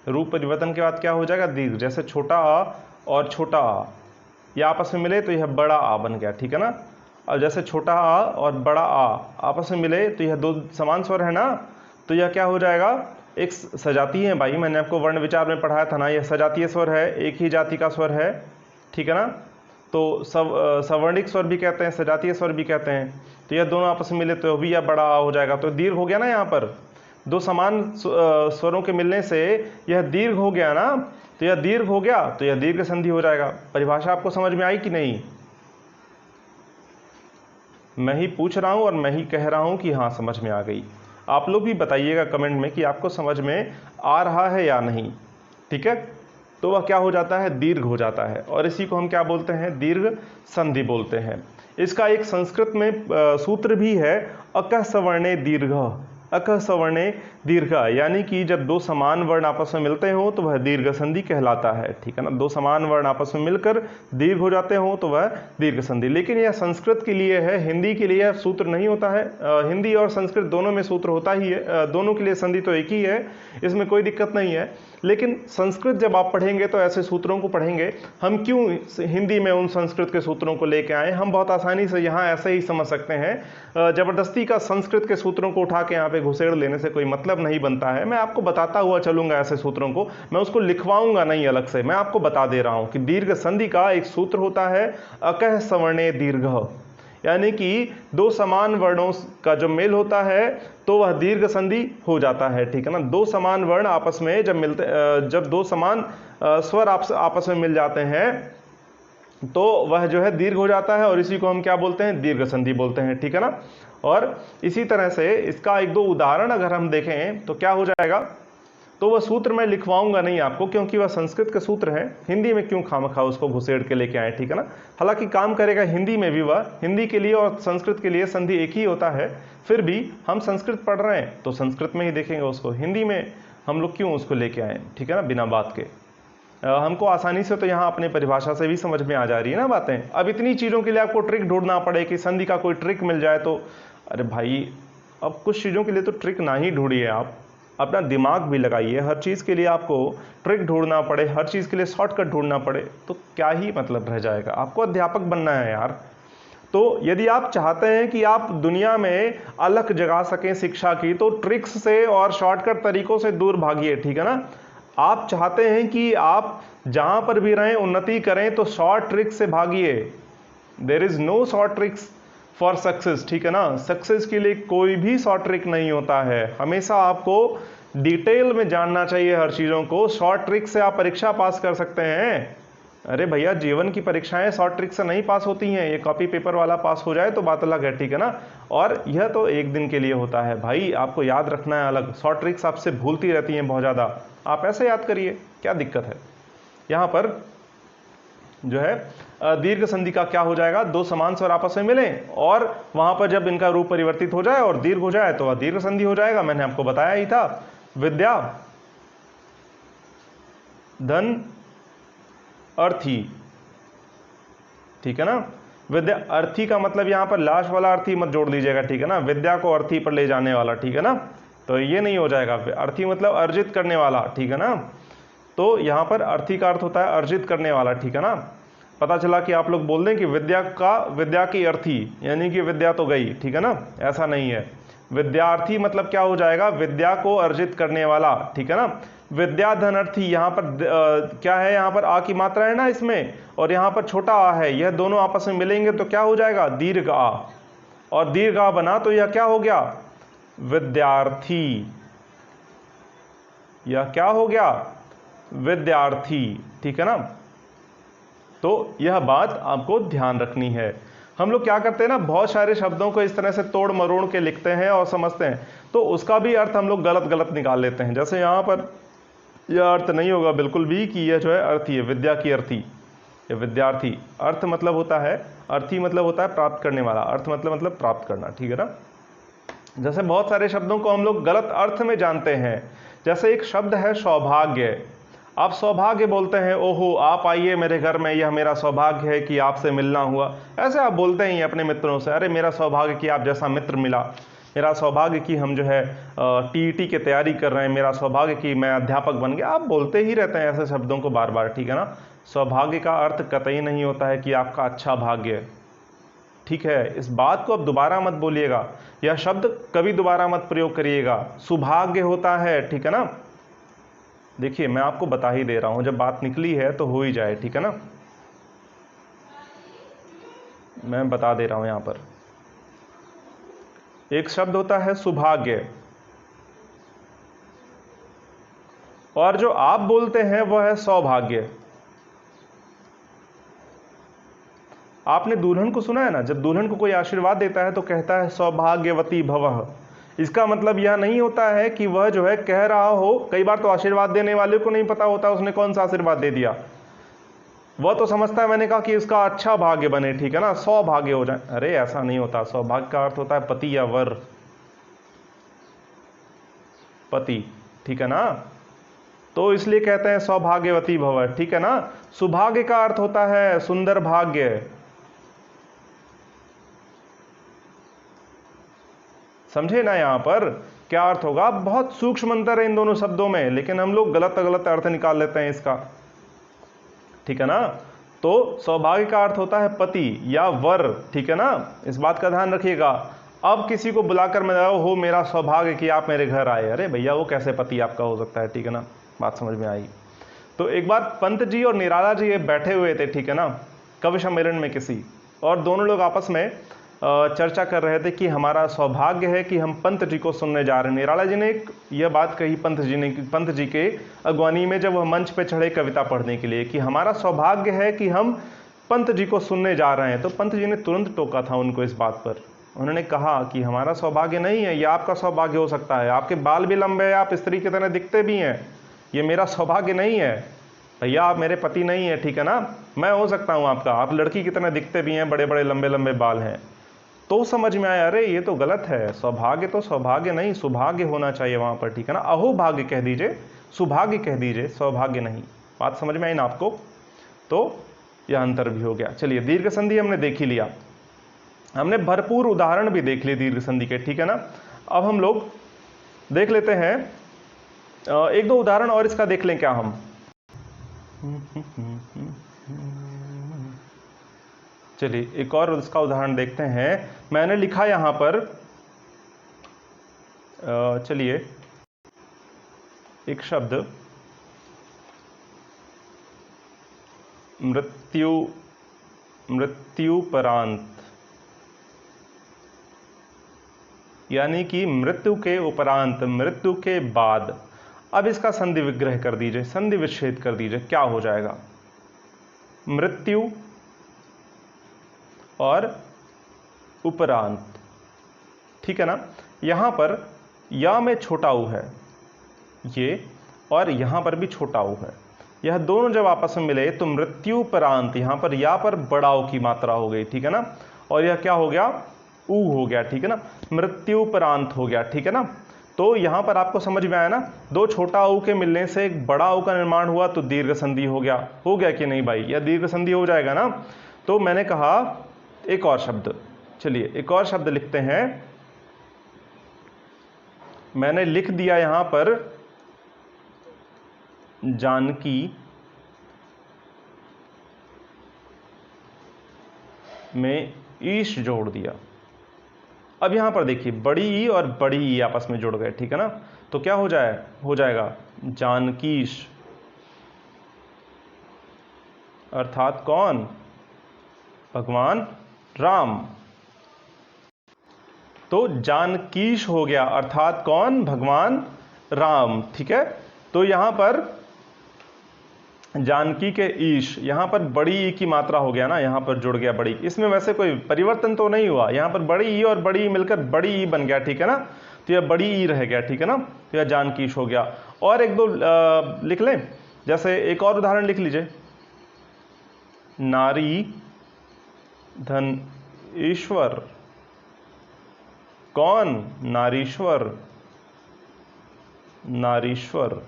रूप परिवर्तन के बाद क्या हो जाएगा? दीर्घ। जैसे छोटा आ और छोटा आ ये आपस में मिले तो यह बड़ा आ बन गया, ठीक है ना। और जैसे छोटा आ और बड़ा आ आपस में मिले तो यह दो समान स्वर है ना, तो यह क्या हो जाएगा? एक सजातीय है भाई, मैंने आपको वर्ण विचार में पढ़ाया था ना, यह सजातीय स्वर है, एक ही जाति का स्वर है, ठीक है ना। तो सवर्णिक स्वर भी कहते हैं, सजातीय स्वर भी कहते हैं। तो यह दोनों आपस में मिले तो भी यह बड़ा आ हो जाएगा, तो दीर्घ हो गया ना। यहाँ पर दो समान स्वरों के मिलने से यह दीर्घ हो गया ना, तो यह दीर्घ हो गया तो यह दीर्घ संधि हो जाएगा। परिभाषा आपको समझ में आई कि नहीं? मैं ही पूछ रहा हूं और मैं ही कह रहा हूं कि हाँ समझ में आ गई। आप लोग भी बताइएगा कमेंट में कि आपको समझ में आ रहा है या नहीं, ठीक है। तो वह क्या हो जाता है? दीर्घ हो जाता है, और इसी को हम क्या बोलते हैं? दीर्घ संधि बोलते हैं। इसका एक संस्कृत में सूत्र भी है, अकः सवर्णे दीर्घ। अकः सवर्णे दीर्घ, यानी कि जब दो समान वर्ण आपस में मिलते हो तो वह दीर्घ संधि कहलाता है, ठीक है ना। दो समान वर्ण आपस में मिलकर दीर्घ हो जाते हो तो वह दीर्घ संधि। लेकिन यह संस्कृत के लिए है, हिंदी के लिए सूत्र नहीं होता है। हिंदी और संस्कृत दोनों में सूत्र होता ही है, दोनों के लिए संधि तो एक ही है, इसमें कोई दिक्कत नहीं है। लेकिन संस्कृत जब आप पढ़ेंगे तो ऐसे सूत्रों को पढ़ेंगे। हम क्यों हिंदी में उन संस्कृत के सूत्रों को लेके आए? हम बहुत आसानी से यहाँ ऐसे ही समझ सकते हैं। जबरदस्ती का संस्कृत के सूत्रों को उठा के यहाँ पे घुसेड़ लेने से कोई मतलब नहीं बनता है। मैं आपको बताता हुआ चलूंगा ऐसे सूत्रों को, मैं उसको लिखवाऊंगा नहीं अलग से। मैं आपको बता दे रहा हूँ कि दीर्घ संधि का एक सूत्र होता है, अकः सवर्णे दीर्घ, यानी कि दो समान वर्णों का जो मेल होता है तो वह दीर्घ संधि हो जाता है, ठीक है ना। दो समान वर्ण आपस में जब दो समान स्वर आपस में मिल जाते हैं तो वह जो है दीर्घ हो जाता है, और इसी को हम क्या बोलते हैं? दीर्घ संधि बोलते हैं, ठीक है ना। और इसी तरह से इसका एक दो उदाहरण अगर हम देखें तो क्या हो जाएगा? तो वह सूत्र मैं लिखवाऊंगा नहीं आपको, क्योंकि वह संस्कृत के सूत्र है। हिंदी में क्यों खामखा उसको घुसेड़ के लेके आए, ठीक है ना। हालांकि काम करेगा हिंदी में भी, वह हिंदी के लिए और संस्कृत के लिए संधि एक ही होता है। फिर भी हम संस्कृत पढ़ रहे हैं तो संस्कृत में ही देखेंगे उसको, हिंदी में हम लोग क्यों उसको लेके आए, ठीक है ना, बिना बात के। हमको आसानी से तो यहाँ अपनी परिभाषा से भी समझ में आ जा रही है ना बातें। अब इतनी चीज़ों के लिए आपको ट्रिक ढूंढना पड़े कि संधि का कोई ट्रिक मिल जाए तो, अरे भाई अब कुछ चीज़ों के लिए तो ट्रिक ना ही ढूंढिए, आप अपना दिमाग भी लगाइए। हर चीज़ के लिए आपको ट्रिक ढूंढना पड़े, हर चीज़ के लिए शॉर्टकट ढूंढना पड़े तो क्या ही मतलब रह जाएगा। आपको अध्यापक बनना है यार। तो यदि आप चाहते हैं कि आप दुनिया में अलग जगा सकें शिक्षा की, तो ट्रिक्स से और शॉर्टकट तरीकों से दूर भागिए, ठीक है ना। आप चाहते हैं कि आप जहां पर भी रहें उन्नति करें तो शॉर्ट ट्रिक से भागिए। There is no short tricks for success, ठीक है ना। सक्सेस के लिए कोई भी शॉर्ट ट्रिक नहीं होता है, हमेशा आपको डिटेल में जानना चाहिए हर चीज़ों को। शॉर्ट ट्रिक से आप परीक्षा पास कर सकते हैं। अरे भैया जीवन की परीक्षाएं शॉर्ट ट्रिक से नहीं पास होती हैं। ये कॉपी पेपर वाला पास हो जाए तो बात अलग है, ठीक है ना। और यह तो एक दिन के लिए होता है भाई, आपको याद रखना है अलग। शॉर्ट ट्रिक्स आपसे भूलती रहती हैं बहुत ज़्यादा, आप ऐसे याद करिए, क्या दिक्कत है। यहाँ पर जो है दीर्घ संधि का क्या हो जाएगा? दो समान स्वर आपस में मिलें और वहां पर जब इनका रूप परिवर्तित हो जाए और दीर्घ हो जाए तो वह दीर्घ संधि हो जाएगा। मैंने आपको बताया ही था। विद्या धन अर्थी, ठीक है ना। विद्या अर्थी का मतलब यहां पर लास्ट वाला अर्थी मत जोड़ लीजिएगा, ठीक है ना। विद्या को अर्थी पर ले जाने वाला, ठीक है ना। तो ये नहीं हो जाएगा। अर्थी मतलब अर्जित करने वाला, ठीक है ना। तो यहाँ पर अर्थी का अर्थ होता है अर्जित करने वाला, ठीक है ना। पता चला कि आप लोग बोल दें कि विद्या की अर्थी, यानी कि विद्या तो गई, ठीक है ना, ऐसा नहीं है। विद्यार्थी मतलब क्या हो जाएगा, विद्या को अर्जित करने वाला, ठीक है ना। विद्या धनार्थी, यहाँ पर क्या है, यहाँ पर आ की मात्रा है ना इसमें, और यहाँ पर छोटा आ है, यह दोनों आपस में मिलेंगे तो क्या हो जाएगा, दीर्घ आ, और दीर्घ आ बना तो यह क्या हो गया, विद्यार्थी। यह क्या हो गया, विद्यार्थी, ठीक है ना। तो यह बात आपको ध्यान रखनी है। हम लोग क्या करते हैं ना, बहुत सारे शब्दों को इस तरह से तोड़ मरोड़ के लिखते हैं और समझते हैं, तो उसका भी अर्थ हम लोग गलत गलत निकाल लेते हैं। जैसे यहाँ पर यह अर्थ नहीं होगा बिल्कुल भी कि यह जो है अर्थी है, विद्या की अर्थी, ये विद्यार्थी। अर्थ मतलब होता है, अर्थी मतलब होता है प्राप्त करने वाला, अर्थ मतलब प्राप्त करना, ठीक है ना। जैसे बहुत सारे शब्दों को हम लोग गलत अर्थ में जानते हैं। जैसे एक शब्द है सौभाग्य, आप सौभाग्य बोलते हैं, ओहो आप आइए मेरे घर में, यह मेरा सौभाग्य है कि आपसे मिलना हुआ, ऐसे आप बोलते हैं अपने मित्रों से, अरे मेरा सौभाग्य कि आप जैसा मित्र मिला, मेरा सौभाग्य कि हम जो है टीईटी की तैयारी कर रहे हैं, मेरा सौभाग्य कि मैं अध्यापक बन गया। आप बोलते ही रहते हैं ऐसे शब्दों को बार बार, ठीक है ना। सौभाग्य का अर्थ कतई नहीं होता है कि आपका अच्छा भाग्य, ठीक है। इस बात को अब दोबारा मत बोलिएगा, यह शब्द कभी दोबारा मत प्रयोग करिएगा। सुभाग्य होता है, ठीक है ना। देखिए मैं आपको बता ही दे रहा हूं, जब बात निकली है तो हो ही जाए, ठीक है ना। मैं बता दे रहा हूं, यहां पर एक शब्द होता है सुभाग्य, और जो आप बोलते हैं वह है सौभाग्य। आपने दुल्हन को सुना है ना, जब दुल्हन को कोई आशीर्वाद देता है तो कहता है सौभाग्यवती भवः। इसका मतलब यह नहीं होता है कि वह जो है कह रहा हो, कई बार तो आशीर्वाद देने वाले को नहीं पता होता उसने कौन सा आशीर्वाद दे दिया, वह तो समझता है मैंने कहा कि इसका अच्छा भाग्य बने, ठीक है ना, सौभाग्य हो जाए। अरे ऐसा नहीं होता। सौभाग्य का अर्थ होता है पति या वर, पति, ठीक है ना। तो इसलिए कहते हैं सौभाग्यवती भव, ठीक है ना। सुभाग्य का अर्थ होता है सुंदर भाग्य। समझे ना यहां पर क्या अर्थ होगा। बहुत सूक्ष्म अंतर है इन दोनों शब्दों में, लेकिन हम लोग गलत गलत अर्थ निकाल लेते हैं इसका, ठीक है ना। तो सौभाग्य का अर्थ होता है पति या वर, ठीक है ना, इस बात का ध्यान रखिएगा। अब किसी को बुलाकर मैं हो मेरा सौभाग्य कि आप मेरे घर आए, अरे भैया वो कैसे पति आपका हो सकता है, ठीक है ना। बात समझ में आई। तो एक बार पंत जी और निराला जी ये बैठे हुए थे, ठीक है ना, कवि सम्मेलन में किसी, और दोनों लोग आपस में चर्चा कर रहे थे कि हमारा सौभाग्य है कि हम पंत जी को सुनने जा रहे हैं। निराला जी ने यह बात कही पंत जी के अगवानी में, जब वह मंच पे चढ़े कविता पढ़ने के लिए, कि हमारा सौभाग्य है कि हम पंत जी को सुनने जा रहे हैं। तो पंत जी ने तुरंत टोका था उनको इस बात पर। उन्होंने कहा कि हमारा सौभाग्य नहीं है, यह आपका सौभाग्य हो सकता है, आपके बाल भी लंबे हैं, आप स्त्री की तरह दिखते भी हैं, ये मेरा सौभाग्य नहीं है। भैया आप मेरे पति नहीं है, ठीक है ना, मैं हो सकता हूँ आपका, आप लड़की की तरह दिखते भी हैं, बड़े बड़े लंबे लंबे बाल हैं। तो समझ में आया, अरे ये तो गलत है, सौभाग्य तो सौभाग्य नहीं, सुभाग्य होना चाहिए वहां पर, ठीक है ना। अहोभाग्य कह दीजिए, सुभाग्य कह दीजिए, सौभाग्य नहीं। बात समझ में आई ना आपको। तो यह अंतर भी हो गया। चलिए दीर्घ संधि हमने देख ही लिया, हमने भरपूर उदाहरण भी देख लिए दीर्घ संधि के, ठीक है ना। अब हम लोग देख लेते हैं एक दो उदाहरण और इसका देख लें क्या हम। चलिए एक और इसका उदाहरण देखते हैं। मैंने लिखा यहां पर, चलिए एक शब्द मृत्युपरांत, यानी कि मृत्यु के उपरांत, मृत्यु के बाद। अब इसका संधि विग्रह कर दीजिए, संधि विच्छेद कर दीजिए, क्या हो जाएगा। मृत्यु और उपरांत, ठीक है ना। यहां पर या में छोटा ऊ है ये, और यहां पर भी छोटा ऊ है। यह दोनों जब आपस में मिले तो मृत्युपरांत, यहां पर या पर बड़ा ऊ की मात्रा हो गई, ठीक है ना, और यह क्या हो गया, ऊ हो गया, ठीक है ना, मृत्युपरांत हो गया, ठीक है ना। तो यहां पर आपको समझ में आया ना, दो छोटा ऊ के मिलने से एक बड़ा ऊ का निर्माण हुआ तो दीर्घ संधि हो गया कि नहीं भाई, यह दीर्घ संधि हो जाएगा ना। तो मैंने कहा एक और शब्द, चलिए एक और शब्द लिखते हैं, मैंने लिख दिया यहां पर जानकी में ईश जोड़ दिया। अब यहां पर देखिए बड़ी ई और बड़ी ई आपस में जुड़ गए, ठीक है ना। तो क्या हो जाएगा जानकीश, अर्थात कौन, भगवान राम। तो जानकीश हो गया अर्थात कौन, भगवान राम, ठीक है। तो यहां पर जानकी के ईश, यहां पर बड़ी ई की मात्रा हो गया ना, यहां पर जुड़ गया बड़ी। इसमें वैसे कोई परिवर्तन तो नहीं हुआ, यहां पर बड़ी ई और बड़ी ई मिलकर बड़ी ई बन गया, ठीक है ना। तो यह बड़ी ई रह गया, ठीक है ना। तो यह जानकीश हो गया। और एक दो लिख लें, जैसे एक और उदाहरण लिख लीजिए, नारी धन ईश्वर, कौन, नारीश्वर, नारीश्वर।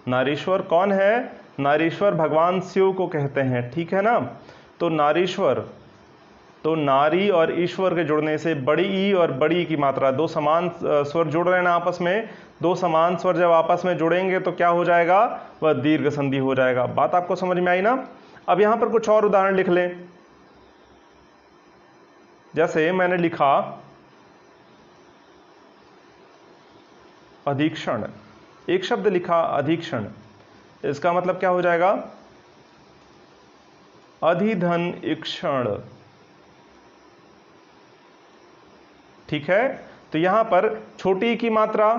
नारीश्वर कौन है, नारीश्वर भगवान शिव को कहते हैं, ठीक है ना। तो नारीश्वर, तो नारी और ईश्वर के जुड़ने से बड़ी ई और बड़ी ई की मात्रा, दो समान स्वर जुड़ रहे हैं ना आपस में, दो समान स्वर जब आपस में जुड़ेंगे तो क्या हो जाएगा, वह दीर्घ संधि हो जाएगा। बात आपको समझ में आई ना। अब यहां पर कुछ और उदाहरण लिख लें, जैसे मैंने लिखा अधीक्षण, एक शब्द लिखा अधीक्षण, इसका मतलब क्या हो जाएगा, अधिधन ईक्षण, ठीक है। तो यहां पर छोटी की मात्रा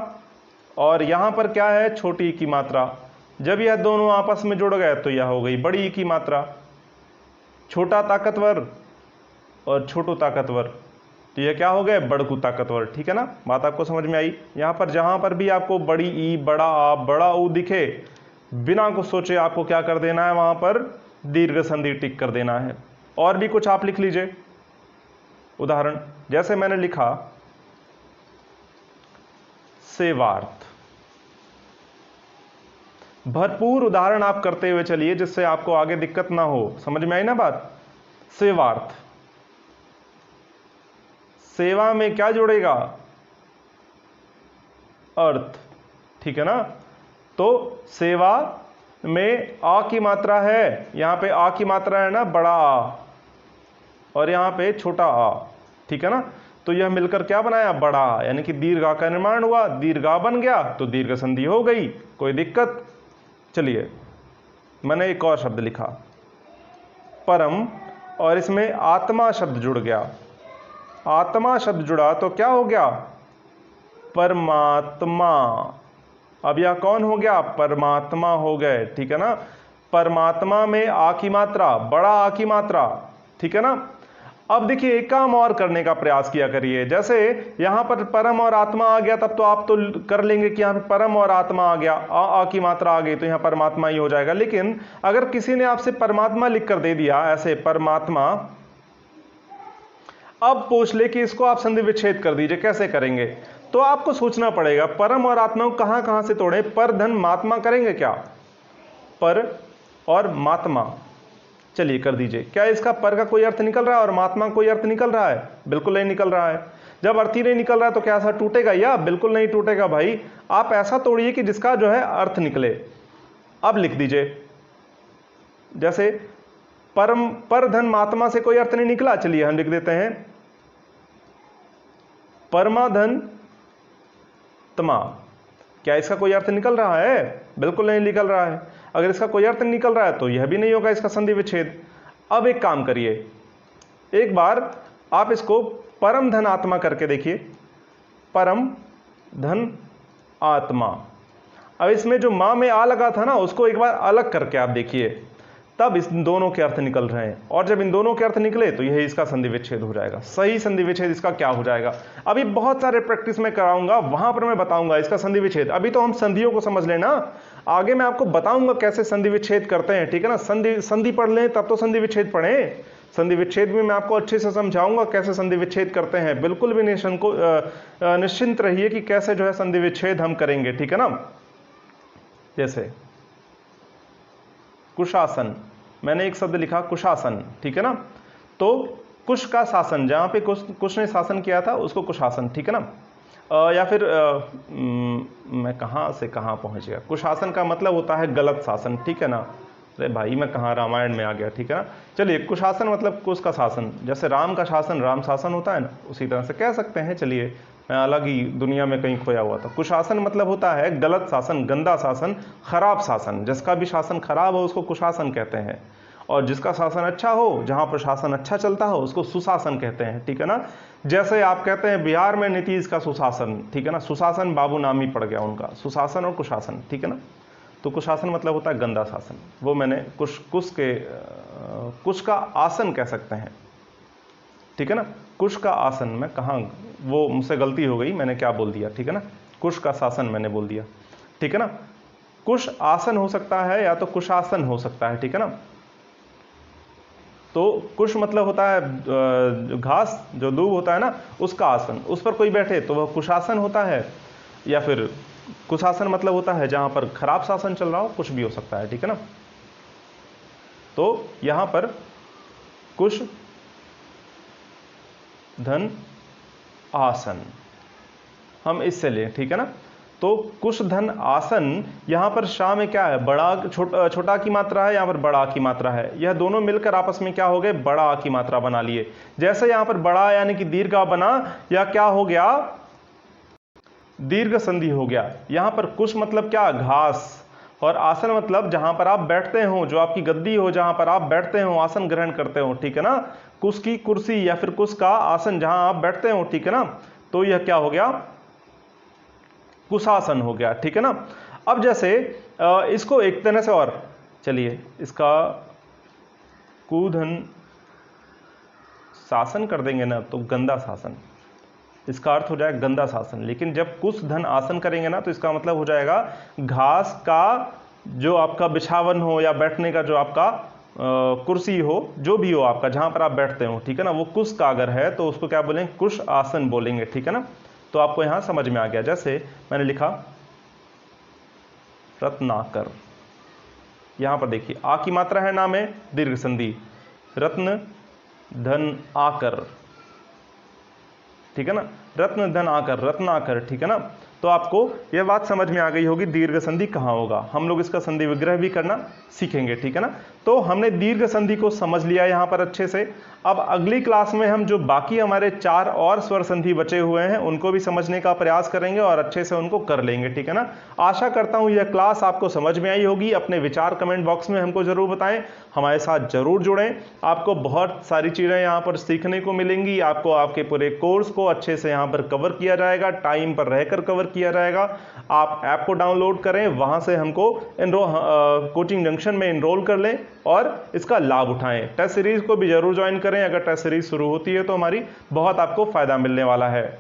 और यहां पर क्या है, छोटी की मात्रा, जब यह दोनों आपस में जुड़ गए तो यह हो गई बड़ी की मात्रा। छोटा ताकतवर और छोटू ताकतवर, तो यह क्या हो गए, बड़कू ताकतवर, ठीक है ना। बात आपको समझ में आई। यहां पर जहां पर भी आपको बड़ी ई, बड़ा आ, बड़ा ऊ दिखे, बिना कुछ सोचे आपको क्या कर देना है, वहां पर दीर्घ संधि टिक कर देना है। और भी कुछ आप लिख लीजिए उदाहरण, जैसे मैंने लिखा सेवार्थ। भरपूर उदाहरण आप करते हुए चलिए जिससे आपको आगे दिक्कत ना हो। समझ में आई ना बात। सेवार्थ, सेवा में क्या जुड़ेगा, अर्थ, ठीक है ना। तो सेवा में आ की मात्रा है, यहां पे आ की मात्रा है ना, बड़ा आ, और यहां पे छोटा आ, ठीक है ना। तो यह मिलकर क्या बनाया, बड़ा आ, यानी कि दीर्घा का निर्माण हुआ, दीर्घा बन गया तो दीर्घ संधि हो गई, कोई दिक्कत। चलिए मैंने एक और शब्द लिखा परम, और इसमें आत्मा शब्द जुड़ गया, आत्मा शब्द जुड़ा तो क्या हो गया, परमात्मा। अब यह कौन हो गया, परमात्मा हो गए, ठीक है ना। परमात्मा में आ की मात्रा, बड़ा आ की मात्रा, ठीक है ना। अब देखिए एक काम और करने का प्रयास किया करिए, जैसे यहां पर परम और आत्मा आ गया, तब तो आप तो कर लेंगे कि यहां पर परम और आत्मा आ गया, आ की मात्रा आ गई तो यहां परमात्मा ही हो जाएगा। लेकिन अगर किसी ने आपसे परमात्मा लिख कर दे दिया ऐसे परमात्मा, अब पूछ ले कि इसको आप संधि विच्छेद कर दीजिए, कैसे करेंगे। तो आपको सोचना पड़ेगा परम और आत्मा को कहां कहां से तोड़े। पर धन महात्मा करेंगे क्या, पर और महात्मा, चलिए कर दीजिए। क्या इसका पर का कोई अर्थ निकल रहा है और महात्मा का कोई अर्थ निकल रहा है, बिल्कुल नहीं निकल रहा है। जब अर्थ ही नहीं निकल रहा है तो क्या ऐसा टूटेगा, या बिल्कुल नहीं टूटेगा भाई। आप ऐसा तोड़िए कि जिसका जो है अर्थ निकले। अब लिख दीजिए, जैसे परम, पर धन महात्मा से कोई अर्थ नहीं निकला, चलिए हम लिख देते हैं परमाधन तमा। क्या इसका कोई अर्थ निकल रहा है, बिल्कुल नहीं निकल रहा है। अगर इसका कोई अर्थ नहीं निकल रहा है तो यह भी नहीं होगा इसका संधि विच्छेद। अब एक काम करिए, एक बार आप इसको परम धन आत्मा करके देखिए, परम धन आत्मा। अब इसमें जो मां में आ लगा था ना, उसको एक बार अलग करके आप देखिए, तब इस दोनों के अर्थ निकल रहे हैं। और जब इन दोनों के अर्थ निकले तो यही इसका संधि विच्छेद हो जाएगा। सही संधि विच्छेद इसका क्या हो जाएगा, अभी बहुत सारे प्रैक्टिस में कराऊंगा, वहां पर मैं बताऊंगा इसका संधि विच्छेद। अभी तो हम संधियों को समझ लेना, आगे मैं आपको बताऊंगा कैसे संधि विच्छेद करते हैं, ठीक है ना। संधि पढ़ लें तब तो संधि विच्छेद पढ़ें। संधि विच्छेद में मैं आपको अच्छे से समझाऊंगा कैसे संधि विच्छेद करते हैं। बिल्कुल भी निश्चिंत रहिए कि कैसे जो है संधि विच्छेद हम करेंगे, ठीक है ना। जैसे कुशासन, मैंने एक शब्द लिखा कुशासन, ठीक है ना। तो कुश का शासन, जहां पे कुश ने शासन किया था उसको कुशासन, ठीक है ना। या फिर मैं कहाँ से कहाँ पहुँच गया। कुशासन का मतलब होता है गलत शासन, ठीक है ना। अरे भाई मैं कहाँ रामायण में आ गया, ठीक है ना। चलिए, कुशासन मतलब कुश का शासन, जैसे राम का शासन राम शासन होता है ना, उसी तरह से कह सकते हैं। चलिए, मैं अलग ही दुनिया में कहीं खोया हुआ था। कुशासन मतलब होता है गलत शासन, गंदा शासन, खराब शासन। जिसका भी शासन खराब हो उसको कुशासन कहते हैं, और जिसका शासन अच्छा हो, जहाँ पर शासन अच्छा चलता हो, उसको सुशासन कहते हैं, ठीक है ना। जैसे आप कहते हैं बिहार में नीतीश का सुशासन, ठीक है ना। सुशासन बाबू नाम ही पड़ गया उनका, सुशासन और कुशासन, ठीक है ना। तो कुशासन मतलब होता है गंदा शासन। वो मैंने कुश का आसन कह सकते हैं, ठीक है ना। कुश का आसन, मैं कहाँ, वो मुझसे गलती हो गई, मैंने क्या बोल दिया, ठीक है ना। कुश का शासन मैंने बोल दिया, ठीक है ना। कुश आसन हो सकता है या तो कुशासन हो सकता है, ठीक है ना। तो कुश मतलब होता है घास, जो दूब होता है ना, उसका आसन, उस पर कोई बैठे तो वह कुशासन होता है। या फिर कुशासन मतलब होता है जहां पर खराब शासन चल रहा हो, कुछ भी हो सकता है, ठीक है ना। तो यहां पर कुश धन आसन हम इससे लें, ठीक है ना। तो कुश धन आसन, यहां पर शाह में क्या है, बड़ा छोटा की मात्रा है, यहां पर बड़ा की मात्रा है। यह दोनों मिलकर आपस में क्या हो गए, बड़ा की मात्रा बना लिए। जैसे यहां पर बड़ा यानी कि दीर्घ बना, या क्या हो गया, दीर्घ संधि हो गया। यहां पर कुश मतलब क्या, घास, और आसन मतलब जहां पर आप बैठते हो, जो आपकी गद्दी हो, जहां पर आप बैठते हो, आसन ग्रहण करते हो, ठीक है ना। कुश की कुर्सी या फिर कुश का आसन जहां आप बैठते हो, ठीक है ना। तो यह क्या हो गया, कुशासन हो गया, ठीक है ना। अब जैसे इसको एक तरह से और, चलिए इसका कुधन शासन कर देंगे ना, तो गंदा शासन, इसका अर्थ हो जाएगा गंदा शासन। लेकिन जब कुश धन आसन करेंगे ना, तो इसका मतलब हो जाएगा घास का जो आपका बिछावन हो, या बैठने का जो आपका कुर्सी हो, जो भी हो आपका, जहां पर आप बैठते हो, ठीक है ना, वो कुश का अगर है तो उसको क्या बोलेंगे, कुश आसन बोलेंगे, ठीक है ना। तो आपको यहां समझ में आ गया। जैसे मैंने लिखा रत्नाकर, यहां पर देखिए आ की मात्रा है, नाम है दीर्घ संधि, रत्न धन आकर, ठीक है ना। रत्न धन आकर, रत्नाकर, ठीक है ना। तो आपको यह बात समझ में आ गई होगी दीर्घ संधि कहाँ होगा। हम लोग इसका संधि विग्रह भी करना सीखेंगे, ठीक है ना। तो हमने दीर्घ संधि को समझ लिया यहाँ पर अच्छे से। अब अगली क्लास में हम जो बाकी हमारे 4 और स्वर संधि बचे हुए हैं उनको भी समझने का प्रयास करेंगे और अच्छे से उनको कर लेंगे, ठीक है ना। आशा करता हूँ यह क्लास आपको समझ में आई होगी। अपने विचार कमेंट बॉक्स में हमको जरूर बताएं, हमारे साथ जरूर जुड़ें। आपको बहुत सारी चीज़ें यहाँ पर सीखने को मिलेंगी। आपको आपके पूरे कोर्स को अच्छे से यहाँ पर कवर किया जाएगा, टाइम पर रहकर कवर किया जाएगा। आप ऐप को डाउनलोड करें, वहाँ से हमको कोचिंग जंक्शन में इनरोल कर लें और इसका लाभ उठाएं। टेस्ट सीरीज को भी जरूर ज्वाइन करें। अगर टेस्ट सीरीज शुरू होती है तो हमारी बहुत आपको फायदा मिलने वाला है।